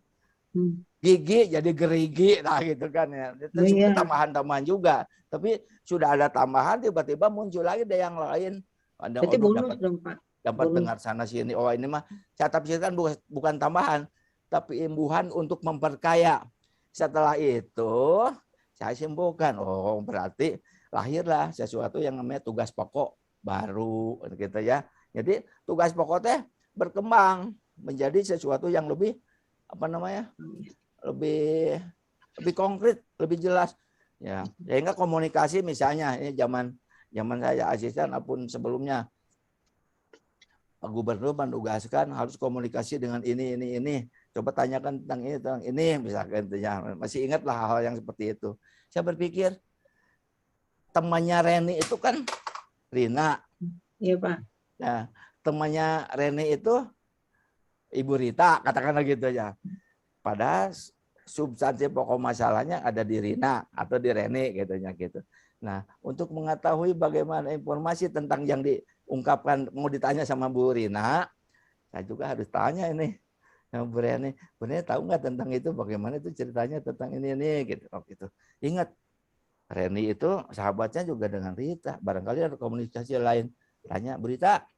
gigi jadi gerigi, nah gitu kan ya. Itu sebenarnya tambahan-tambahan juga. Tapi sudah ada tambahan, tiba-tiba muncul lagi ada yang lain. Ada Berarti bonus dong Pak. Dapat dengar sana sini. Oh ini mah saya tafsirkan bukan tambahan, tapi imbuhan untuk memperkaya. Setelah itu saya simpulkan, oh berarti lahirlah sesuatu yang namanya tugas pokok baru gitu ya. Jadi tugas pokok teh berkembang menjadi sesuatu yang lebih apa namanya? lebih konkret, lebih jelas. Ya, sehingga komunikasi misalnya ini zaman saya asisten apapun sebelumnya Pak Gubernur menugaskan harus komunikasi dengan ini. Coba tanyakan tentang ini misalkan ya. Masih ingatlah hal-hal yang seperti itu. Saya berpikir temannya Reni itu kan Rina. Iya Pak. Nah, temannya Reni itu Ibu Rita, katakanlah gitu ya. Padahal substansi pokok masalahnya ada di Rina atau di Reni gitu. Nah, untuk mengetahui bagaimana informasi tentang yang diungkapkan mau ditanya sama Bu Rina, saya juga harus tanya ini sama Bu Reni. Bu Reni tahu nggak tentang itu? Bagaimana itu ceritanya tentang ini gitu. Oh, gitu. Ingat, Reni itu sahabatnya juga dengan Rita. Barangkali ada komunikasi lain. Tanya Bu Rita,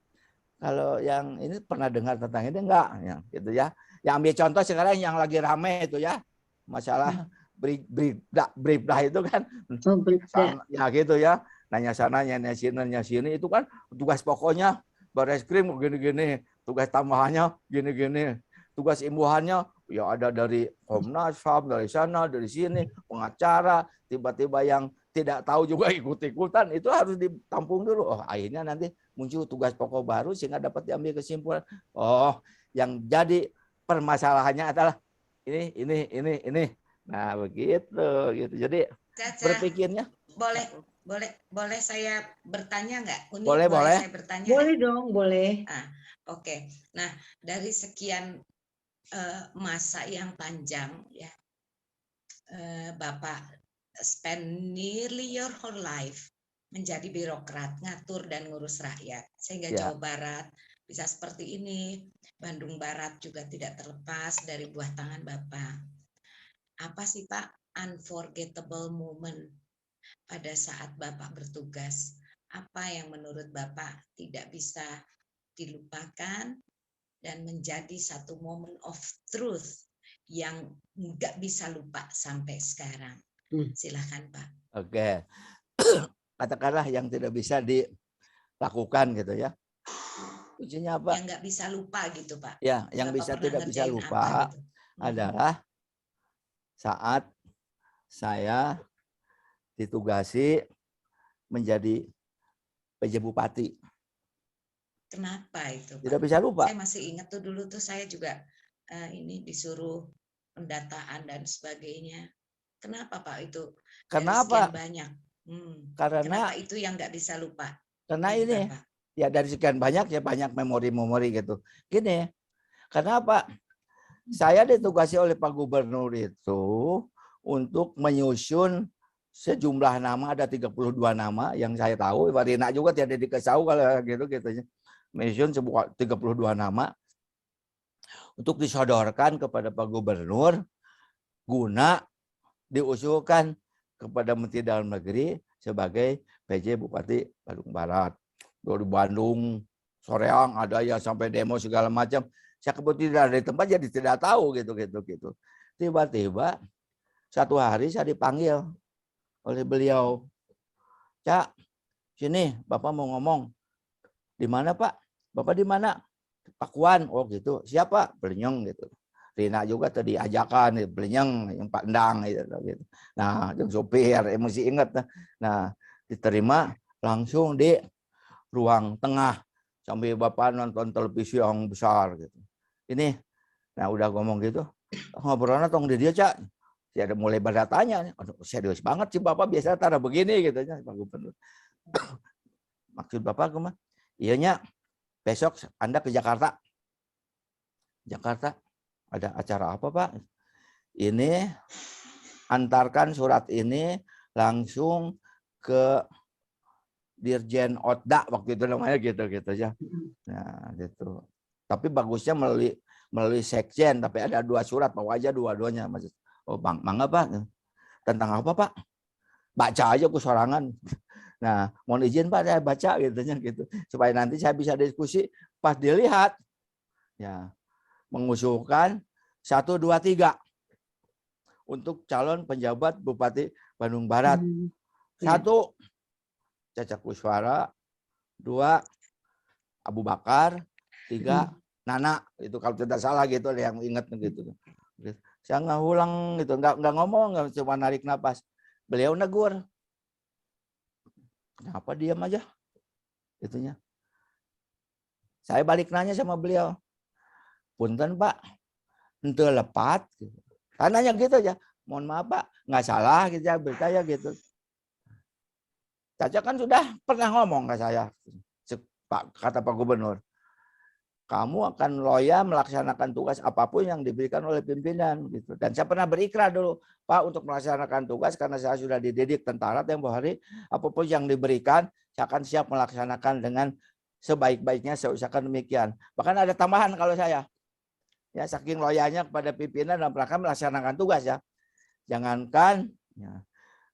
kalau yang ini pernah dengar tentang ini enggak? Ya, gitu ya. Yang ambil contoh sekarang yang lagi rame itu ya, masalah bribda itu kan. Oh, bribda. Ya gitu ya. Nanya sana, nanya sini itu kan tugas pokoknya Bareskrim gini-gini, tugas tambahannya gini-gini, tugas imbuhannya ya ada dari Komnas HAM, dari sana, dari sini, pengacara, tiba-tiba yang tidak tahu juga ikut-ikutan, itu harus ditampung dulu. Oh, akhirnya nanti muncul tugas pokok baru sehingga dapat diambil kesimpulan. Oh, yang jadi permasalahannya adalah ini. Nah, begitu gitu. Jadi Caca, berpikirnya boleh saya bertanya nggak? Boleh. Saya bertanya? Boleh dong, boleh. Oke. Nah, dari sekian masa yang panjang ya, Bapak spend nearly your whole life menjadi birokrat, ngatur dan ngurus rakyat, sehingga Ya. Jawa Barat bisa seperti ini. Bandung Barat juga tidak terlepas dari buah tangan Bapak. Apa sih Pak unforgettable moment pada saat Bapak bertugas? Apa yang menurut Bapak tidak bisa dilupakan dan menjadi satu moment of truth yang nggak bisa lupa sampai sekarang? Silahkan Pak. Oke. Katakanlah yang tidak bisa dilakukan gitu ya. Kuncinya apa? Yang nggak bisa lupa gitu Pak. Ya, yang Bapak tidak bisa lupa gitu? adalah saat saya ditugasi menjadi PJ Bupati. Kenapa itu Pak? Tidak bisa lupa. Saya masih ingat tuh dulu tuh saya juga ini disuruh pendataan dan sebagainya. Kenapa Pak itu? Kenapa? Banyak. Karena kenapa itu yang nggak bisa lupa? Karena ini Bapak. Ya dari sekian banyak ya banyak memori-memori gitu. Gini, kenapa? Saya ditugasi oleh Pak Gubernur itu untuk menyusun sejumlah nama, ada 32 nama yang saya tahu. Warina juga tidak dikasih kalau gitu. Menyusun 32 nama untuk disodorkan kepada Pak Gubernur guna diusulkan kepada Menteri Dalam Negeri sebagai PJ Bupati Bandung Barat. Di Bandung, Soreang ada yang sampai demo segala macam. Saya kebetulan dari tempat jadi tidak tahu gitu. Tiba-tiba satu hari saya dipanggil oleh beliau. Cak, sini Bapak mau ngomong. Di mana Pak? Bapak di mana? Pakuan. Oh gitu. Siapa? Belenyeng gitu. Rina juga tadi ajakan Belenyeng yang Pak Endang gitu. Nah, yang sopir mesti ingat. Nah, diterima langsung di ruang tengah sambil Bapak nonton televisi yang besar gitu. Ini, nah udah ngomong gitu, ngobrolnya tong di dia Cak. Saya ada mulai bertanya, aduh serius banget sih Bapak biasa taruh begini gitu ya Pak Gubernur. Maksud Bapak kemana? Iyanya besok Anda ke Jakarta. Jakarta ada acara apa Pak? ini antarkan surat ini langsung ke Dirjen Otda waktu itu namanya gitu ya. Nah, gitu. Tapi bagusnya melalui sekjen, tapi ada 2 surat, bawa aja dua-duanya. Oh, Bang, mangga Pak. Tentang apa Pak? Baca aja aku sorangan. Nah, mohon izin Pak, saya baca gitu. Supaya nanti saya bisa diskusi pas dilihat. Ya, mengusulkan 1, 2, 3 untuk calon penjabat Bupati Bandung Barat. 1, Caca Kuswara. 2, Abu Bakar. 3, Nana. Itu kalau tidak salah gitu yang ingat gitu. Saya nggak ulang gitu, nggak ngomong, cuma narik napas. Beliau negur. Kenapa diam aja? Itunya. Saya balik nanya sama beliau. Punten Pak, ente lepat. Karena gitu aja. Mohon maaf Pak, nggak salah gitu ya, bertanya gitu. Caca kan sudah pernah ngomong ke saya, kata Pak Gubernur. Kamu akan loyal melaksanakan tugas apapun yang diberikan oleh pimpinan gitu. Dan saya pernah berikrar dulu, Pak, untuk melaksanakan tugas karena saya sudah dididik tentara tempoh hari, apapun yang diberikan saya akan siap melaksanakan dengan sebaik-baiknya, saya usahakan demikian. Bahkan ada tambahan kalau saya. Ya, saking loyalnya kepada pimpinan dan rangka melaksanakan tugas ya. Jangankan ya,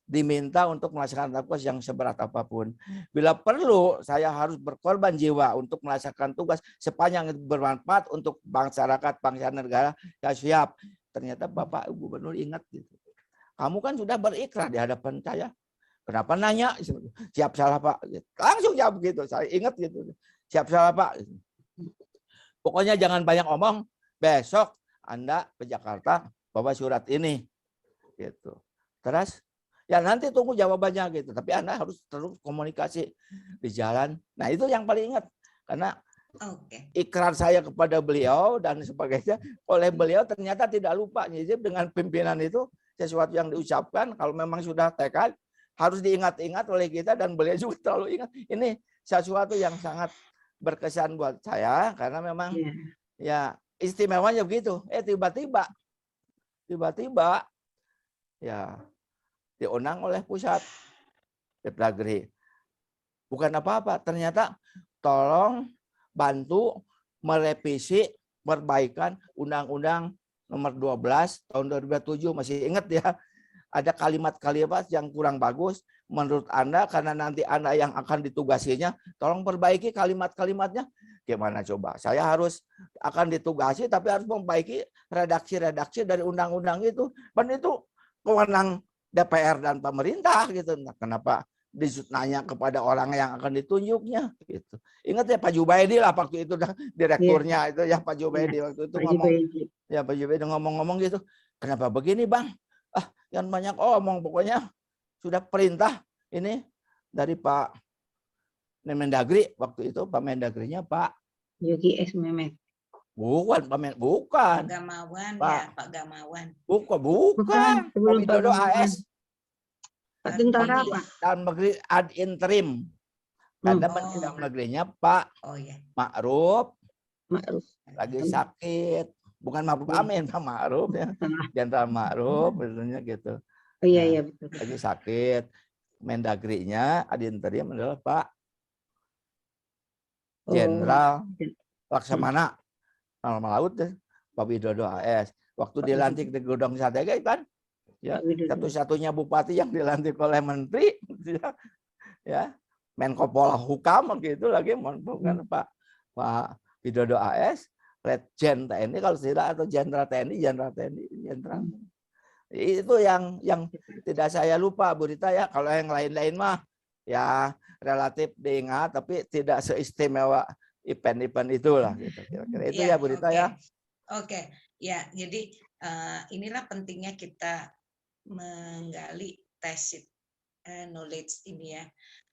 diminta untuk melaksanakan tugas yang seberat apapun. Bila perlu, saya harus berkorban jiwa untuk melaksanakan tugas sepanjang bermanfaat untuk masyarakat, bangsa, negara. Saya siap. Ternyata Bapak Gubernur ingat gitu. Kamu kan sudah berikrar di hadapan saya. Kenapa nanya? Siap salah Pak. Langsung jawab gitu. Saya ingat gitu. Siap salah Pak. Pokoknya jangan banyak omong. Besok Anda ke Jakarta bawa surat ini. Gitu. Terus ya nanti tunggu jawabannya gitu. Tapi Anda harus terus komunikasi di jalan. Nah itu yang paling ingat. Karena ikrar saya kepada beliau dan sebagainya oleh beliau ternyata tidak lupa. Jadi dengan pimpinan itu sesuatu yang diucapkan kalau memang sudah tekad harus diingat-ingat oleh kita dan beliau juga terlalu ingat. Ini sesuatu yang sangat berkesan buat saya karena memang ya istimewanya begitu. Tiba-tiba ya diundang oleh pusat Depdagri. Bukan apa-apa, ternyata tolong bantu merevisi perbaikan Undang-Undang nomor 12 tahun 2007, masih ingat ya. Ada kalimat-kalimat yang kurang bagus menurut Anda karena nanti Anda yang akan ditugasinya, tolong perbaiki kalimat-kalimatnya. Gimana coba? Saya harus akan ditugasi tapi harus memperbaiki redaksi-redaksi dari undang-undang itu. Dan itu kewenangan DPR dan pemerintah gitu. Nah, kenapa nanya kepada orang yang akan ditunjuknya gitu. Ingat ya Pak Jubaidi lah waktu itu direkturnya itu ya Pak Jubaidi waktu itu ngomong. Ya Pak Jubaidi ngomong-ngomong gitu. Kenapa begini Bang? Yang banyak omong pokoknya sudah perintah ini dari Pak Mendagri waktu itu. Pak Mendagrinya Pak Yogi S. Memet. Bukan bukan. Gamawan Pak. ya, Pak Gamawan. Bukan. Pak Widodo AS. Pak Tentara Pak. Dalam negeri ad interim. Ada Menteri Dalam Negerinya Pak Ma'ruf. Lagi sakit. Bukan Ma'ruf Amin, Pak Ma'ruf ya. Jenderal Ma'ruf betulnya gitu. Oh iya betul. Lagi sakit. Mendagrinya ad interim adalah Pak Jenderal Laksamana Nama Laut ya, Pak Widodo AS. Waktu dilantik di Gedung Sate kan, ya satu-satunya bupati yang dilantik oleh menteri, ya Menko Polhukam gitu lagi, bukan Pak Widodo AS, Letjen TNI kalau tidak atau Jenderal TNI, Jenderal. Itu yang tidak saya lupa Bu Rita ya. Kalau yang lain-lain mah ya relatif diingat tapi tidak seistimewa event-event itulah gitu. Kira-kira itu ya Bu Rita ya. Oke. Ya, jadi inilah pentingnya kita menggali tacit knowledge ini ya.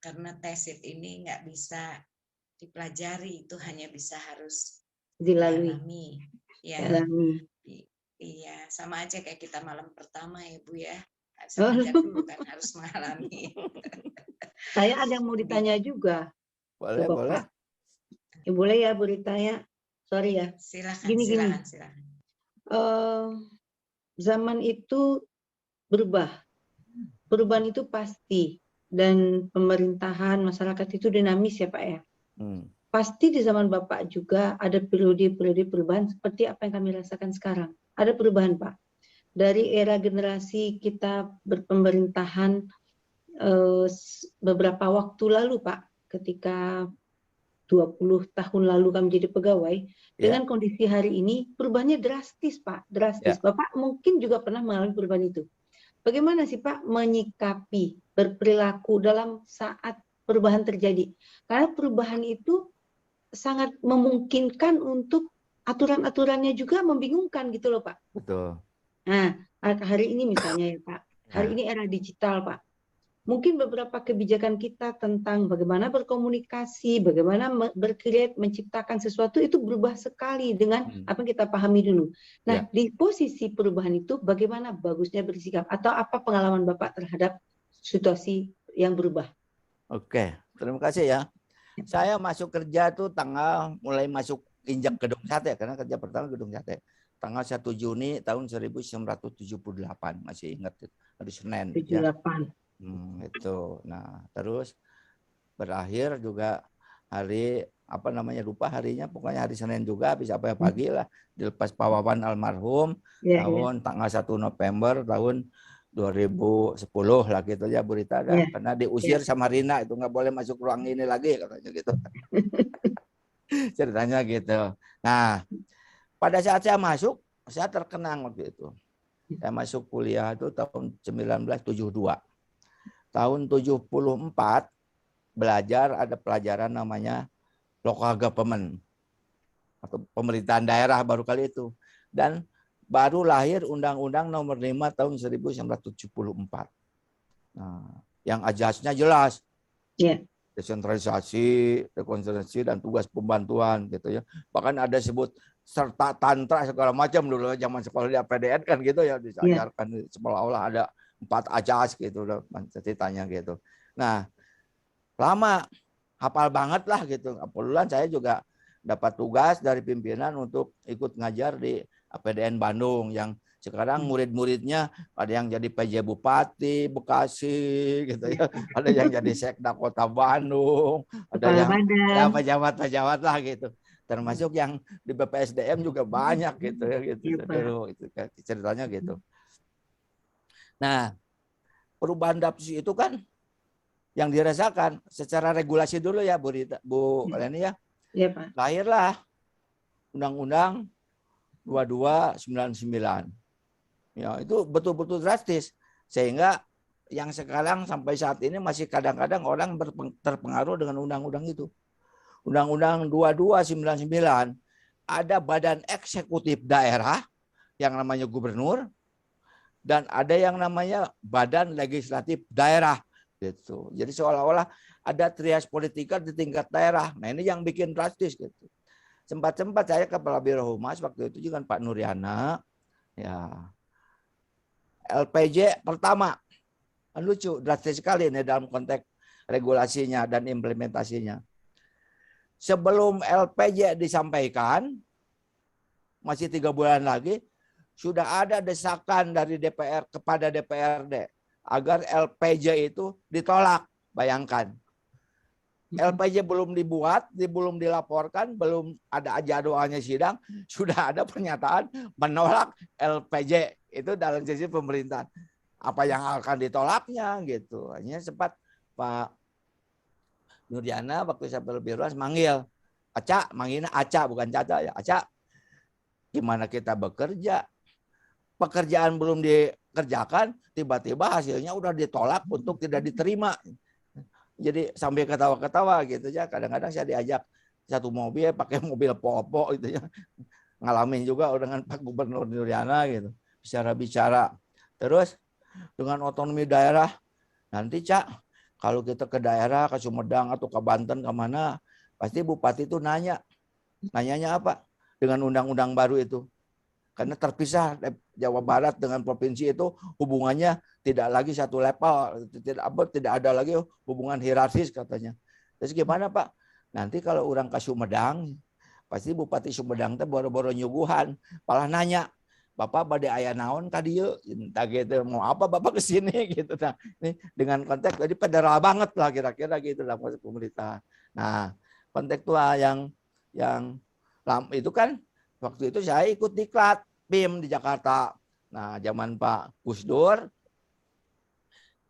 Karena tacit ini nggak bisa dipelajari, itu hanya bisa harus dilalui. Ya. Iya, sama aja kayak kita malam pertama ya Bu ya. Sengaja dulu kan harus mengalami. Saya ada yang mau ditanya juga. Boleh. Ya, boleh ya Bu Rita ya. Sorry ya. Silakan. zaman itu berubah. Perubahan itu pasti. Dan pemerintahan, masyarakat itu dinamis ya Pak ya. Pasti di zaman Bapak juga ada periode-periode perubahan seperti apa yang kami rasakan sekarang. Ada perubahan Pak. Dari era generasi kita berpemerintahan beberapa waktu lalu Pak, ketika 20 tahun lalu kami jadi pegawai, dengan kondisi hari ini perubahannya drastis Pak, drastis. Bapak mungkin juga pernah mengalami perubahan itu. Bagaimana sih Pak menyikapi, berperilaku dalam saat perubahan terjadi? Karena perubahan itu sangat memungkinkan untuk aturan-aturannya juga membingungkan gitu loh Pak. Betul. Nah, hari ini misalnya ya Pak, hari ini era digital Pak. Mungkin beberapa kebijakan kita tentang bagaimana berkomunikasi, bagaimana berkreat, menciptakan sesuatu itu berubah sekali dengan apa yang kita pahami dulu. Nah, di posisi perubahan itu bagaimana bagusnya bersikap atau apa pengalaman Bapak terhadap situasi yang berubah? Oke, terima kasih ya. Saya masuk kerja tuh mulai masuk injak gedung sate, karena kerja pertama gedung sate. Tanggal 1 Juni tahun 1978, masih ingat hari Senin. 78. Itu. Nah, terus berakhir juga hari lupa harinya, pokoknya hari Senin juga, bisa pagi lah, dilepas pawawan almarhum tahun tanggal 1 November tahun 2010 lah gitu ya Bu Rita, karena diusir sama Rina, itu nggak boleh masuk ruang ini lagi katanya gitu. Ceritanya gitu. Nah, pada saat saya masuk, saya terkenang waktu itu. Saya masuk kuliah itu tahun 1972. Tahun 74 belajar, ada pelajaran namanya local government atau pemerintahan daerah baru kali itu. Dan baru lahir Undang-Undang Nomor 5 tahun 1974. Nah, yang ajasnya jelas. Desentralisasi, rekonstruksi dan tugas pembantuan gitu ya. Bahkan ada sebut serta tantra segala macam dulu zaman sekolah di APDN kan gitu ya, diajarkan seolah-olah ada 4 ajas gitu loh ceritanya gitu. Nah, lama hafal banget lah gitu. Kebetulan saya juga dapat tugas dari pimpinan untuk ikut ngajar di APDN Bandung yang sekarang murid-muridnya ada yang jadi PJ Bupati Bekasi gitu ya, ada yang jadi Sekda Kota Bandung, ada yang ya pejabat-pejabat lah gitu. Termasuk yang di BPSDM juga banyak gitu ya gitu. Itu ceritanya gitu. Nah, perubahan DAPSI itu kan yang dirasakan secara regulasi dulu ya Bu Leni ya. Iya Pak. Lahirlah Undang-Undang 2299. Ya, itu betul-betul drastis sehingga yang sekarang sampai saat ini masih kadang-kadang orang terpengaruh dengan undang-undang itu. Undang-Undang 2299 ada badan eksekutif daerah yang namanya gubernur, dan ada yang namanya badan legislatif daerah gitu. Jadi seolah-olah ada trias politika di tingkat daerah. Nah, ini yang bikin drastis gitu. Sempat-sempat saya kepala Biro Humas waktu itu juga Pak Nuryana, ya LPJ pertama, lucu, drastis sekali ini dalam konteks regulasinya dan implementasinya. Sebelum LPJ disampaikan, masih 3 bulan lagi, sudah ada desakan dari DPR kepada DPRD agar LPJ itu ditolak. Bayangkan. LPJ belum dibuat, belum dilaporkan, belum ada jadwalnya sidang, sudah ada pernyataan menolak LPJ itu dalam sisi pemerintahan. Apa yang akan ditolaknya gitu. Hanya sempat Pak Nuryana waktu saya Birwas manggil, manggilnya Aca bukan Caca ya. Aca, gimana kita bekerja? Pekerjaan belum dikerjakan, tiba-tiba hasilnya udah ditolak untuk tidak diterima. Jadi sambil ketawa-ketawa gitu ya. Kadang-kadang saya diajak satu mobil, pakai mobil Popo gitu ya. Ngalamin juga dengan Pak Gubernur Nuryana gitu. Bicara-bicara. Terus dengan otonomi daerah, nanti Cak, kalau kita ke daerah, ke Sumedang atau ke Banten, kemana, pasti Bupati itu nanya. Nanyanya apa? Dengan undang-undang baru itu. Karena terpisah Jawa Barat dengan provinsi itu hubungannya tidak lagi satu level, tidak ada lagi hubungan hierarkis katanya. Terus gimana Pak? Nanti kalau orang ke Sumedang, pasti Bupati Sumedang itu boro-boro nyuguhan, malah nanya, Bapak badai aya naon ka dieu, entah gitu, mau apa Bapak ke sini gitu. Nah, ini dengan konteks jadi federal banget lah kira-kira gitu lah pemerintahan. Nah, kontekstual yang itu kan waktu itu saya ikut diklat BIM di Jakarta. Nah, zaman Pak Gus Dur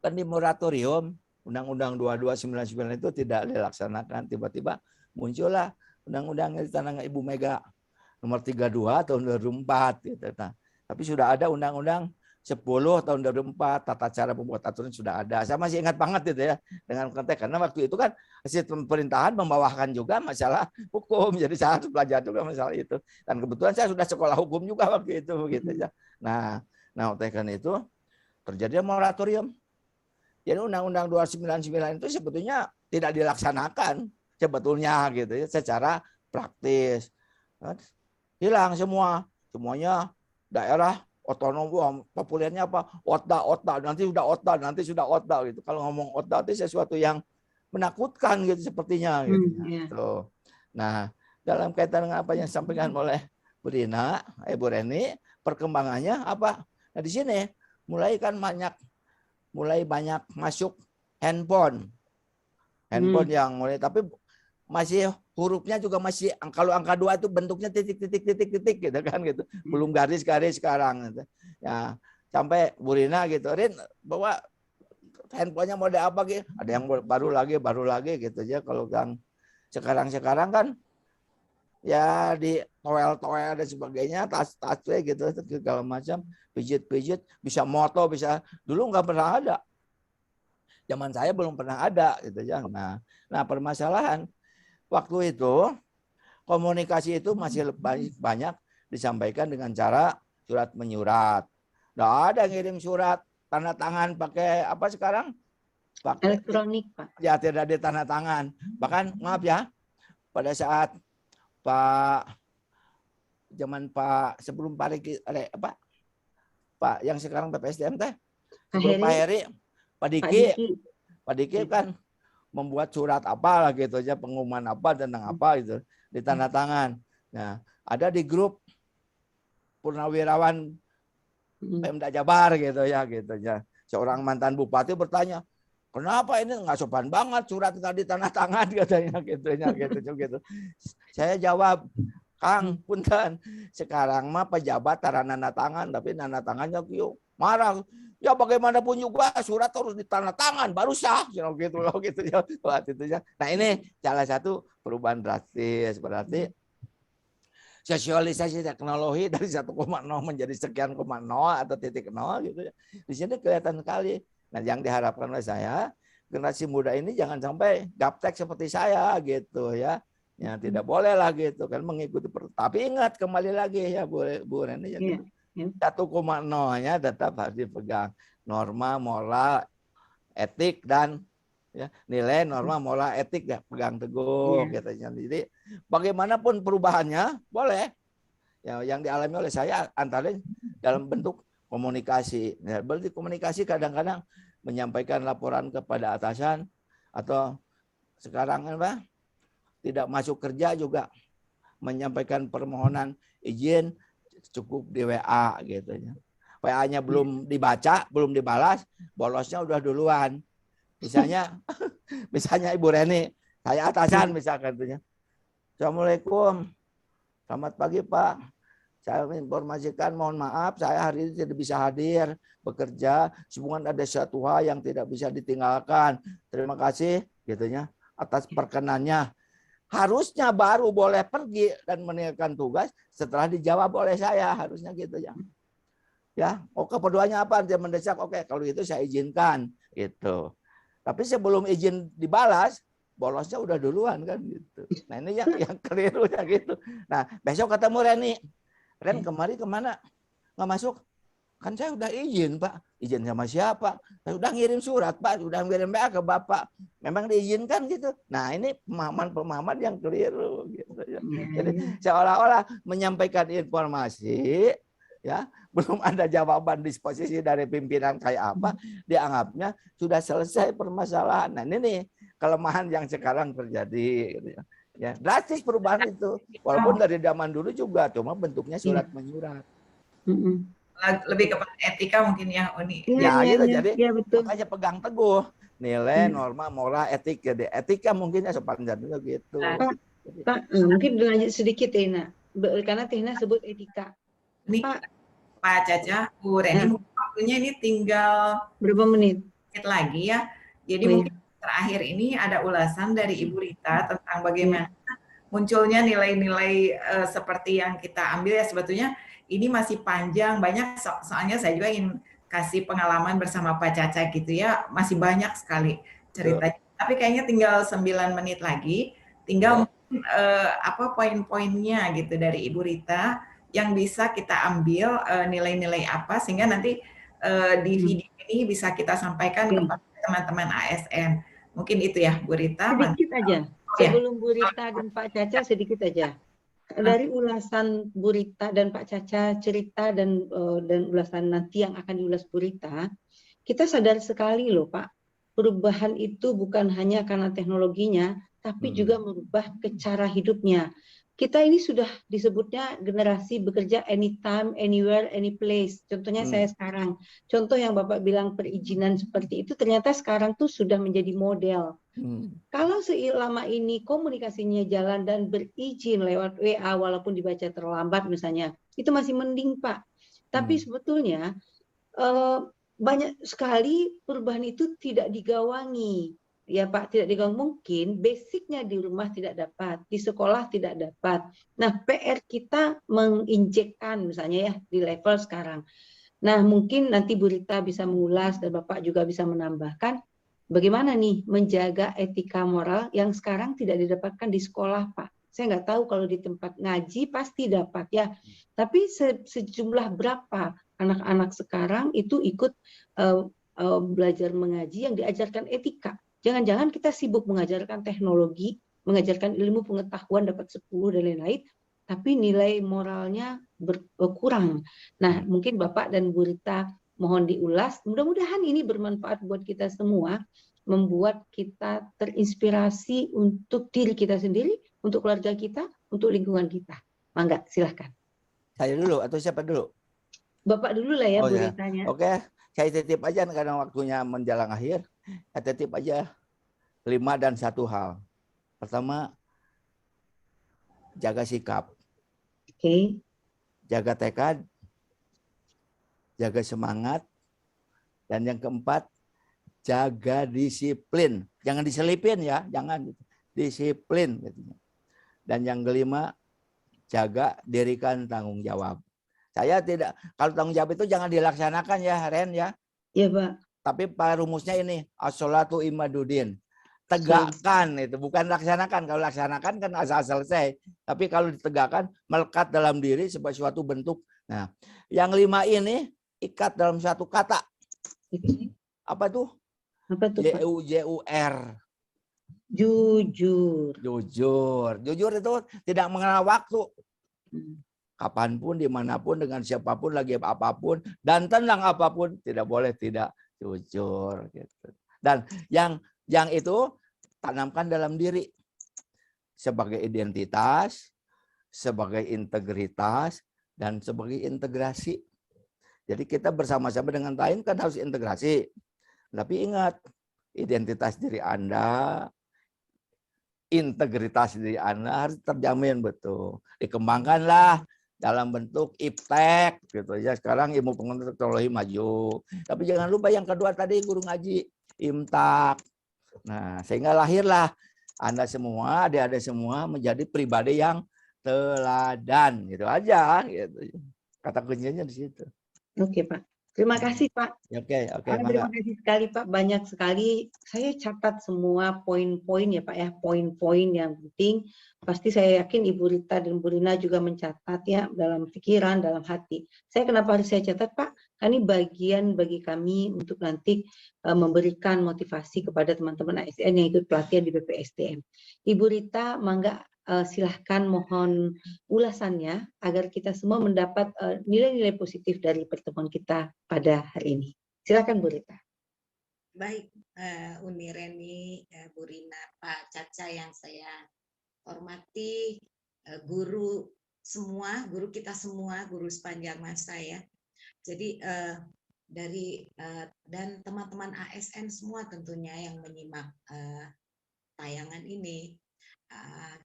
kan di moratorium Undang-Undang 2299 itu tidak dilaksanakan, tiba-tiba muncullah undang-undang yang ditandatangani Ibu Mega nomor 32 tahun 2004 gitu. Nah, tapi sudah ada undang-undang 10 tahun 2004 tata cara pembuat aturan sudah ada. Saya masih ingat banget gitu ya dengan konteks karena waktu itu kan hasil pemerintahan membawakan juga masalah hukum. Jadi saya harus belajar juga masalah itu. Dan kebetulan saya sudah sekolah hukum juga waktu itu gitu ya. Nah, oleh karena itu terjadi moratorium. Jadi Undang-Undang 299 itu sebetulnya tidak dilaksanakan sebetulnya gitu ya secara praktis. Hilang semuanya daerah otonom, populernya apa? Otda, nanti sudah otda gitu. Kalau ngomong otda itu sesuatu yang menakutkan gitu sepertinya gitu. Tuh. Nah, dalam kaitan dengan apa yang disampaikan oleh Bu Rina, Bu Reni, perkembangannya apa? Nah, di sini mulai banyak masuk handphone yang mulai, tapi masih hurufnya juga masih kalau angka 2 itu bentuknya titik gitu kan gitu. Belum garis-garis sekarang gitu. Ya, sampai Bu Rina gitu, Rin bahwa handphonenya mode apa gitu. Ada yang baru lagi gitu ya. Kalau yang sekarang kan ya di toel dan sebagainya, tas gitu segala macam, pijit bisa moto, bisa. Dulu nggak pernah ada. Zaman saya belum pernah ada gitu ya. Nah permasalahan waktu itu komunikasi itu masih banyak disampaikan dengan cara surat menyurat. Nggak ada ngirim surat tanda tangan pakai apa sekarang? Pakai elektronik, Pak. Ya tidak ada tanda tangan. Bahkan maaf ya, pada saat zaman Pak sebelum Pak yang sekarang PPSDM teh, sebelum Pak Heri, Pak Diki kan membuat surat apa lah gitu aja, pengumuman apa tentang apa itu di tanda tangan. Nah, ada di grup Purnawirawan Pemda Jabar gitu ya. Seorang mantan bupati bertanya, kenapa ini nggak sopan banget surat tadi tanda tangan katanya gitu. Saya jawab, Kang, punten, sekarang mah pejabat tanda tangan, tapi tanda tangannya marah. Ya bagaimanapun juga surat harus ditanda tangan baru sah, gitu ya. Nah ini salah satu perubahan drastis, berarti sosialisasi teknologi dari 1,0 menjadi sekian 0 atau titik 0 gitu ya. Di sini kelihatan sekali. Nah yang diharapkan oleh saya, generasi muda ini jangan sampai gaptek seperti saya gitu ya. Ya tidak boleh lah gitu kan mengikuti. Tapi ingat kembali lagi ya Bu Reni ya. 1,0-nya tetap harus dipegang, norma, moral, etik dan ya, nilai norma, moral, etik ya pegang teguh katanya. Jadi bagaimanapun perubahannya boleh. Ya, yang dialami oleh saya antara dalam bentuk komunikasi. Ya, berarti komunikasi kadang-kadang menyampaikan laporan kepada atasan atau sekarang apa? Tidak masuk kerja juga menyampaikan permohonan izin cukup di WA gitu ya. WA-nya belum dibaca, belum dibalas, bolosnya udah duluan. Misalnya Ibu Reni, saya atasan misalkan tuh ya. Assalamualaikum. Selamat pagi, Pak. Saya informasikan mohon maaf saya hari ini tidak bisa hadir bekerja, hubungan ada satu hal yang tidak bisa ditinggalkan. Terima kasih gitu ya atas perkenannya. Harusnya baru boleh pergi dan meninggalkan tugas setelah dijawab oleh saya, harusnya gitu ya. Ya, keperluannya apa? Dia mendesak, oke, kalau itu saya izinkan gitu. Tapi sebelum izin dibalas, bolosnya udah duluan kan gitu. Nah, ini yang keliru ya gitu. Nah, besok ketemu Reni. Ren kemarin kemana? Nggak masuk. Kan saya udah izin, Pak. Izin sama siapa? Saya udah ngirim surat, Pak. Udah ngirim WA ke Bapak. Memang diizinkan gitu. Nah, ini pemahaman yang keliru gitu ya. Jadi seolah-olah menyampaikan informasi ya, belum ada jawaban disposisi dari pimpinan kayak apa, dianggapnya sudah selesai permasalahan. Nah, ini nih kelemahan yang sekarang terjadi gitu ya. Ya, drastis perubahan itu. Walaupun dari zaman dulu juga cuma bentuknya surat menyurat. Lebih kepada etika mungkin ya, Uni. Ya, gitu. Jadi ya, betul. makanya pegang teguh nilai, norma, moral, etik. Jadi etika mungkin ya sopan santun gitu. Pak, mungkin lanjut sedikit Tina, karena Tina sebut etika. Nih, Pak Caca, Bu Reni, waktunya ini tinggal berapa menit lagi ya. Jadi mungkin terakhir ini ada ulasan dari Ibu Rita tentang bagaimana munculnya nilai-nilai seperti yang kita ambil ya. Sebetulnya ini masih panjang, banyak, soalnya saya juga ingin kasih pengalaman bersama Pak Caca gitu ya, masih banyak sekali ceritanya. Tapi kayaknya tinggal 9 menit lagi, tinggal apa poin-poinnya gitu dari Ibu Rita yang bisa kita ambil, nilai-nilai apa sehingga nanti di video ini bisa kita sampaikan kepada teman-teman ASN. Mungkin itu ya Bu Rita. Sedikit aja. Sebelum Bu Rita dan Pak Caca sedikit aja. Dari ulasan Bu Rita dan Pak Caca cerita dan ulasan nanti yang akan diulas Bu Rita, kita sadar sekali loh Pak, perubahan itu bukan hanya karena teknologinya, tapi juga merubah ke cara hidupnya. Kita ini sudah disebutnya generasi bekerja anytime, anywhere, any place. Contohnya saya sekarang. Contoh yang Bapak bilang perizinan seperti itu, ternyata sekarang tuh sudah menjadi model. Kalau selama ini komunikasinya jalan dan berizin lewat WA walaupun dibaca terlambat misalnya, itu masih mending Pak. Tapi sebetulnya banyak sekali perubahan itu tidak digawangi. Ya Pak, tidak digawangi. Mungkin basicnya di rumah tidak dapat, di sekolah tidak dapat. Nah PR kita menginjekkan misalnya ya di level sekarang. Nah mungkin nanti Bu Rita bisa mengulas dan Bapak juga bisa menambahkan bagaimana nih menjaga etika moral yang sekarang tidak didapatkan di sekolah, Pak. Saya nggak tahu kalau di tempat ngaji pasti dapat ya. Tapi sejumlah berapa anak-anak sekarang itu ikut belajar mengaji yang diajarkan etika. Jangan-jangan kita sibuk mengajarkan teknologi, mengajarkan ilmu pengetahuan dapat 10 dan lain-lain, tapi nilai moralnya berkurang. Nah, mungkin Bapak dan Bu Rita mohon diulas. Mudah-mudahan ini bermanfaat buat kita semua, membuat kita terinspirasi untuk diri kita sendiri, untuk keluarga kita, untuk lingkungan kita. Mangga, silahkan. Saya dulu atau siapa dulu? Bapak dulu lah ya, Bu Ritanya. Oke, saya titip aja karena waktunya menjelang akhir. Saya titip aja 5 dan 1 hal. Pertama, jaga sikap. Jaga tekad, jaga semangat, dan yang keempat, jaga disiplin. Jangan diselipin ya, jangan disiplin. Dan yang kelima, jaga dirikan tanggung jawab. Saya tidak, kalau tanggung jawab itu jangan dilaksanakan ya, Ren ya. Iya Pak. Tapi rumusnya ini, as-sholatu imaduddin. Tegakkan itu, bukan laksanakan. Kalau laksanakan kan asal selesai. Tapi kalau ditegakkan, melekat dalam diri sebagai suatu bentuk. Nah, yang 5 ini ikat dalam satu kata. Apa tuh? Apa tuh Pak? J-U-J-U-R. Jujur. Jujur. Jujur itu tidak mengenal waktu. Kapanpun, dimanapun, dengan siapapun, lagi apapun, dan tenang apapun, tidak boleh tidak jujur. Gitu. Dan yang itu tanamkan dalam diri sebagai identitas, sebagai integritas, dan sebagai integrasi. Jadi kita bersama-sama dengan lain kan harus integrasi. Tapi ingat, identitas diri Anda, integritas diri Anda harus terjamin betul. Dikembangkanlah dalam bentuk iptek gitu ya. Sekarang ilmu pengetahuan teknologi maju. Tapi jangan lupa yang kedua tadi guru ngaji, imtak. Nah, sehingga lahirlah Anda semua, adik-adik semua menjadi pribadi yang teladan gitu aja gitu. Kata kuncinya di situ. Oke, Pak. Terima kasih, Pak. Oke. Terima kasih sekali, Pak. Banyak sekali. Saya catat semua poin-poin ya, Pak ya. Poin-poin yang penting. Pasti saya yakin Ibu Rita dan Bu Rina juga mencatat ya dalam pikiran, dalam hati. Saya kenapa harus saya catat, Pak? Karena ini bagian bagi kami untuk nanti memberikan motivasi kepada teman-teman ASN yang ikut pelatihan di BPSDM. Ibu Rita, mangga silahkan mohon ulasannya agar kita semua mendapat nilai-nilai positif dari pertemuan kita pada hari ini. Silakan Bu Rita. Baik, Uni Reni, Bu Rina, Pak Caca yang saya hormati, guru semua, guru kita semua, guru sepanjang masa ya. Jadi dan teman-teman ASN semua tentunya yang menyimak tayangan ini,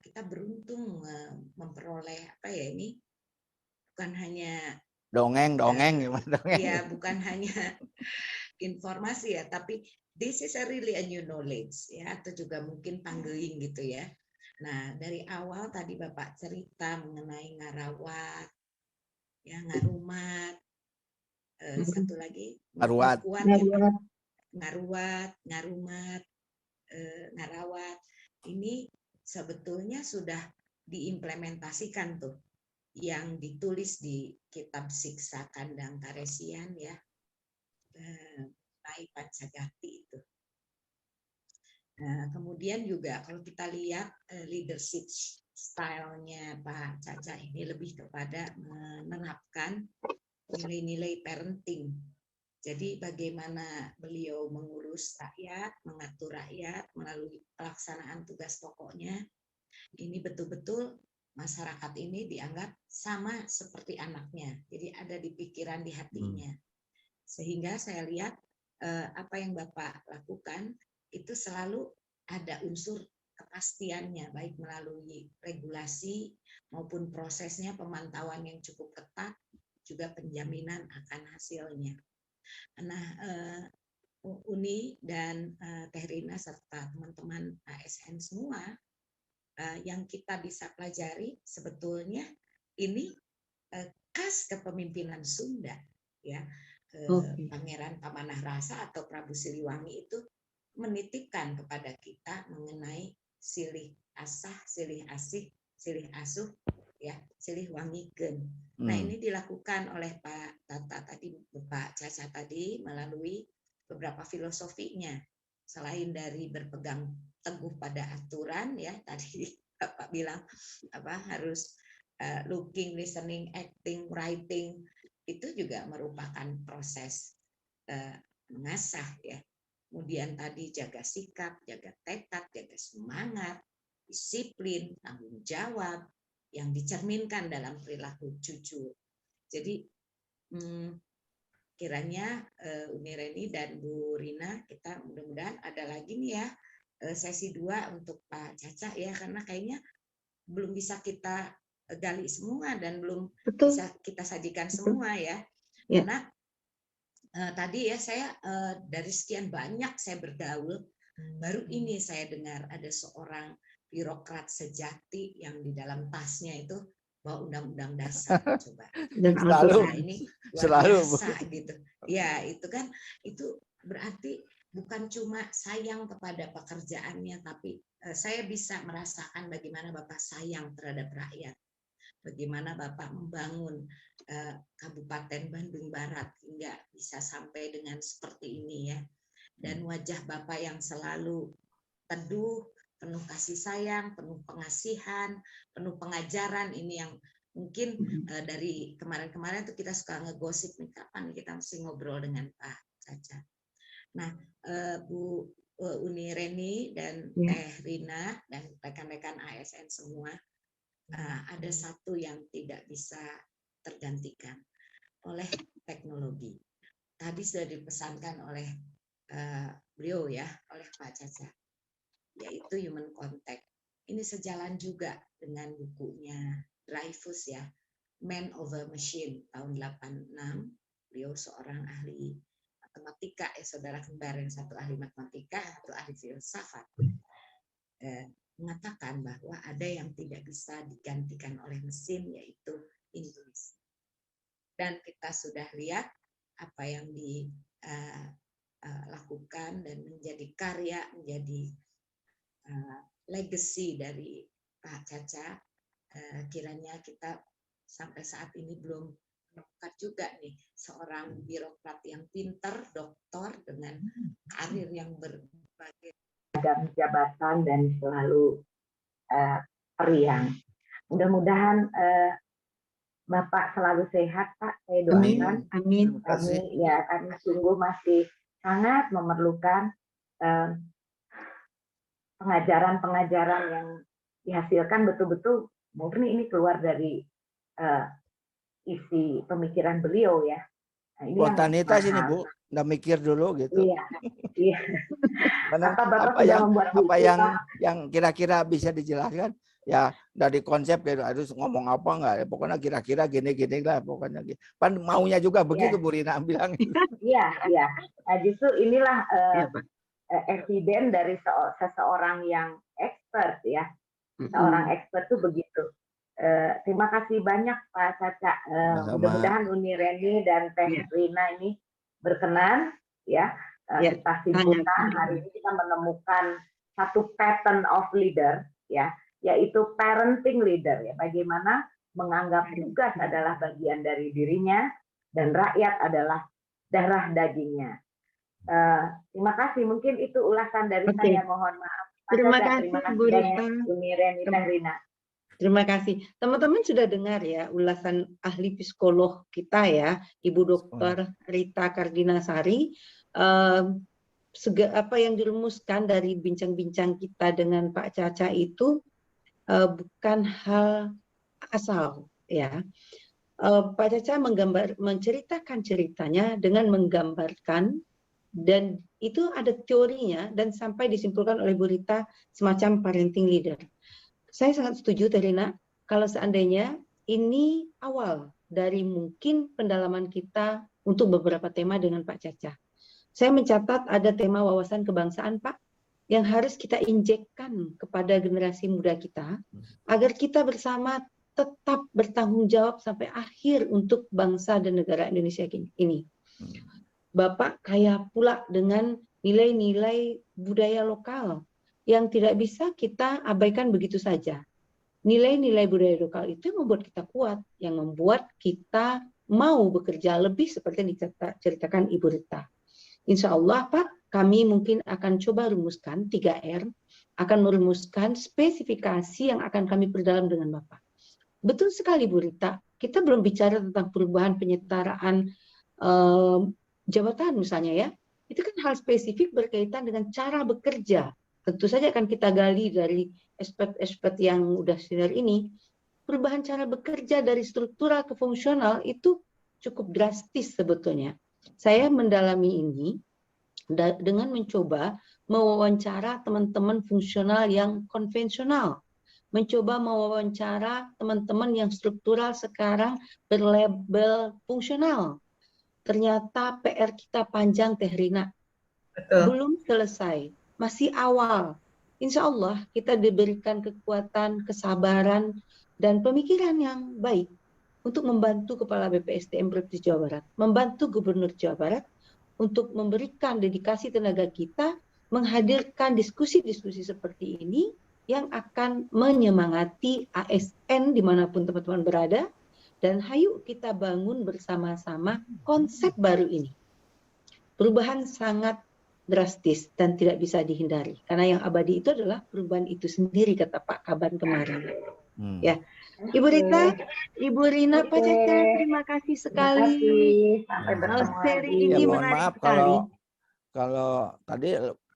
kita beruntung memperoleh apa ya ini, bukan hanya dongeng gimana dongeng? Ya, bukan hanya informasi ya, tapi this is a really a new knowledge ya, atau juga mungkin panggiling gitu ya. Nah, dari awal tadi Bapak cerita mengenai ngarawat, ya ngarumat, satu lagi Ngaruat. ngaruat, ngarumat, ngarawat. Ini sebetulnya sudah diimplementasikan tuh yang ditulis di kitab Siksa Kandang Karesian ya, Pai Pancagati itu. Nah, kemudian juga kalau kita lihat leadership style-nya Pak Caca ini lebih kepada menerapkan nilai-nilai parenting. Jadi bagaimana beliau mengurus rakyat, mengatur rakyat melalui pelaksanaan tugas pokoknya, ini betul-betul masyarakat ini dianggap sama seperti anaknya. Jadi ada di pikiran, di hatinya. Sehingga saya lihat apa yang Bapak lakukan itu selalu ada unsur kepastiannya, baik melalui regulasi maupun prosesnya, pemantauan yang cukup ketat, juga penjaminan akan hasilnya. Nah, Uni dan Teh Rina serta teman-teman ASN semua, yang kita bisa pelajari sebetulnya ini khas kepemimpinan Sunda, ya. Pangeran Pamanah Rasa atau Prabu Siliwangi itu menitipkan kepada kita mengenai silih asah, silih asih, silih asuh, ya, silih wangikeun. Nah, ini dilakukan oleh Pak Tata tadi, Pak Caca tadi melalui beberapa filosofinya. Selain dari berpegang teguh pada aturan, ya, tadi Bapak bilang apa harus looking, listening, acting, writing, itu juga merupakan proses mengasah ya. Kemudian tadi jaga sikap, jaga tekad, jaga semangat, disiplin, tanggung jawab yang dicerminkan dalam perilaku jujur. Jadi kiranya Uni Reni dan Bu Rina, kita mudah-mudahan ada lagi nih ya sesi 2 untuk Pak Caca ya, karena kayaknya belum bisa kita gali semua dan belum bisa kita sajikan semua ya. Karena tadi ya saya dari sekian banyak saya bergaul, baru ini saya dengar ada seorang birokrat sejati yang di dalam tasnya itu bawa undang-undang dasar. Coba. Selalu, nah, ini luar biasa gitu. Ya, itu kan itu berarti bukan cuma sayang kepada pekerjaannya, tapi saya bisa merasakan bagaimana Bapak sayang terhadap rakyat. Bagaimana Bapak membangun Kabupaten Bandung Barat hingga bisa sampai dengan seperti ini ya. Dan wajah Bapak yang selalu teduh, penuh kasih sayang, penuh pengasihan, penuh pengajaran, ini yang mungkin dari kemarin-kemarin tuh kita suka ngegosip nih, kapan kita mesti ngobrol dengan Pak Caca. Nah, Bu Uni Reni dan Teh Rina dan rekan-rekan ASN semua, ada satu yang tidak bisa tergantikan oleh teknologi. Tadi sudah dipesankan oleh beliau ya, oleh Pak Caca, yaitu human contact. Ini sejalan juga dengan bukunya Dreyfus ya, Man Over Machine tahun 86. Beliau seorang ahli matematika, saudara kembar, yang satu ahli matematika, satu ahli filsafat. Mengatakan bahwa ada yang tidak bisa digantikan oleh mesin, yaitu intuisi. Dan kita sudah lihat apa yang dilakukan dan menjadi karya, menjadi legacy dari Pak Caca. Kiranya kita sampai saat ini belum menemukan juga nih seorang birokrat yang pinter, doktor dengan karir yang berbagai jabatan dan selalu periang. Mudah-mudahan Bapak selalu sehat, Pak. Saya doakan. Amin. Kami ya, karena sungguh masih sangat memerlukan pengajaran-pengajaran yang dihasilkan betul-betul murni ini keluar dari isi pemikiran beliau ya. Nah, ini spontanitas ini Bu, nggak mikir dulu gitu. Iya, iya. Karena Bapak sudah membuat buku, apa yang kira-kira bisa dijelaskan ya dari konsep ya harus ngomong apa enggak ya, pokoknya kira-kira gini-gini lah pokoknya. Pan maunya juga begitu Bu Rina bilang. Iya, iya. Nah, justru inilah eviden dari seseorang yang expert ya. Seorang expert tuh begitu. Terima kasih banyak Pak Caca. Mudah-mudahan Uni Reni dan Teh Rina ini berkenan ya. Kita simpulkan hari ini kita menemukan satu pattern of leader ya, yaitu parenting leader ya. Bagaimana menganggap tugas adalah bagian dari dirinya dan rakyat adalah darah dagingnya. Terima kasih. Mungkin itu ulasan dari saya. Mohon maaf. Terima kasih Bu Rita. Uni Reni dan Rina. Terima kasih. Teman-teman sudah dengar ya ulasan ahli psikolog kita ya, Ibu Dr. Rita Kardinasari. Apa yang dirumuskan dari bincang-bincang kita dengan Pak Caca itu bukan hal asal ya. Pak Caca menceritakan ceritanya dengan menggambarkan, dan itu ada teorinya dan sampai disimpulkan oleh Bu Rita semacam parenting leader. Saya sangat setuju, Terina, kalau seandainya ini awal dari mungkin pendalaman kita untuk beberapa tema dengan Pak Caca. Saya mencatat ada tema wawasan kebangsaan, Pak, yang harus kita injekkan kepada generasi muda kita, agar kita bersama tetap bertanggung jawab sampai akhir untuk bangsa dan negara Indonesia ini. Bapak kaya pula dengan nilai-nilai budaya lokal yang tidak bisa kita abaikan begitu saja. Nilai-nilai budaya lokal itu yang membuat kita kuat, yang membuat kita mau bekerja lebih seperti yang diceritakan Ibu Rita. Insya Allah Pak, kami mungkin akan coba rumuskan 3R, akan merumuskan spesifikasi yang akan kami perdalam dengan Bapak. Betul sekali Bu Rita, kita belum bicara tentang perubahan penyetaraan jabatan misalnya ya. Itu kan hal spesifik berkaitan dengan cara bekerja. Tentu saja akan kita gali dari aspek-aspek yang udah senior ini. Perubahan cara bekerja dari struktural ke fungsional itu cukup drastis sebetulnya. Saya mendalami ini dengan mencoba mewawancara teman-teman fungsional yang konvensional. Mencoba mewawancara teman-teman yang struktural sekarang berlabel fungsional. Ternyata PR kita panjang, Teh Rina. Belum selesai. Masih awal. Insya Allah kita diberikan kekuatan, kesabaran, dan pemikiran yang baik untuk membantu Kepala BPSDM Provinsi Jawa Barat, membantu Gubernur Jawa Barat untuk memberikan dedikasi tenaga kita, menghadirkan diskusi-diskusi seperti ini yang akan menyemangati ASN dimanapun teman-teman berada, dan hayu kita bangun bersama-sama konsep baru ini. Perubahan sangat drastis dan tidak bisa dihindari karena yang abadi itu adalah perubahan itu sendiri, kata Pak Kaban kemarin. Ya, Ibu Rita, Ibu Rina, Pak Caca, terima kasih sekali. Sampai bertemu seri lagi. ini Ya, mohon menarik maaf sekali. kalau tadi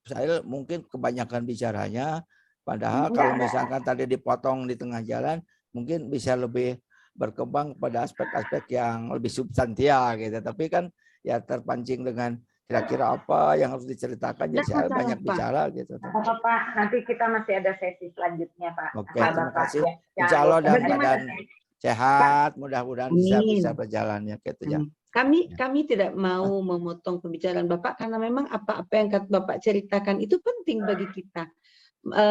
saya mungkin kebanyakan bicaranya, padahal kalau misalkan tadi dipotong di tengah jalan mungkin bisa lebih berkembang pada aspek-aspek yang lebih substansial gitu. Tapi kan ya terpancing dengan kira-kira apa yang harus diceritakan, jadi saya banyak bicara gitu. Pak, nanti kita masih ada sesi selanjutnya Pak. Oke, terima kasih. Insya Allah dalam keadaan sehat, mudah-mudahan bisa berjalannya gitu ya. Kami tidak mau memotong pembicaraan Bapak karena memang apa-apa yang Bapak ceritakan itu penting bagi kita.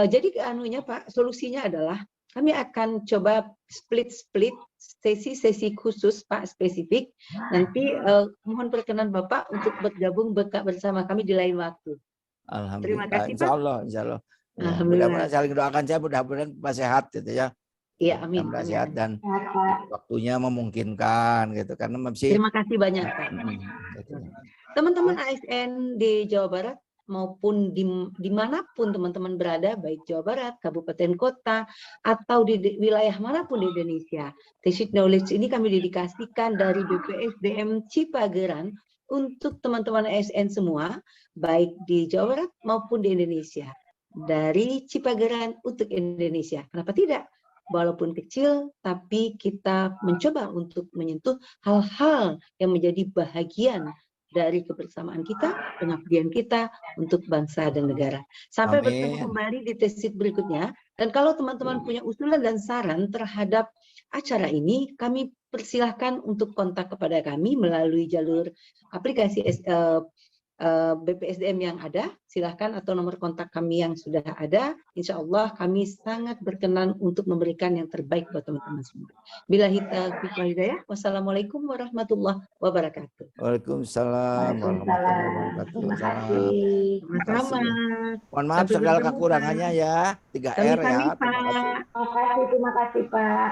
Jadi anunya Pak, solusinya adalah kami akan coba split sesi-sesi khusus Pak spesifik. Nanti mohon perkenan Bapak untuk bergabung bersama kami di lain waktu. Alhamdulillah. Terima kasih Pak. Insya Allah. Ya, Alhamdulillah. mudah-mudahan saling doakan saya, mudah-mudahan Pak sehat gitu ya. Iya, amin. Mudah-mudahan sehat dan waktunya memungkinkan gitu karena masih. Terima kasih banyak Pak. Teman-teman ASN di Jawa Barat maupun dimanapun teman-teman berada, baik Jawa Barat, kabupaten kota, atau di wilayah manapun di Indonesia. Tacit Knowledge ini kami dedikasikan dari BPSDM Cipageran untuk teman-teman ASN semua, baik di Jawa Barat maupun di Indonesia. Dari Cipageran untuk Indonesia. Kenapa tidak? walaupun kecil, tapi kita mencoba untuk menyentuh hal-hal yang menjadi bahagian dari kebersamaan kita, pengabdian kita untuk bangsa dan negara. Sampai bertemu Amin. kembali di tesis berikutnya. Dan kalau teman-teman punya usulan dan saran terhadap acara ini, kami persilahkan untuk kontak kepada kami melalui jalur aplikasi BPSDM yang ada, silahkan, atau nomor kontak kami yang sudah ada. Insya Allah kami sangat berkenan untuk memberikan yang terbaik buat teman-teman semua. Billahi taufiq wal hidayah. Wassalamualaikum warahmatullahi wabarakatuh. Waalaikumsalam warahmatullahi wabarakatuh. Terima Salam. kasih. Sama-sama. Mohon maaf Sampai segala bertemu, kekurangannya ya. 3R ya. Sami-sami, Terima kasih. Pak. Terima kasih Pak.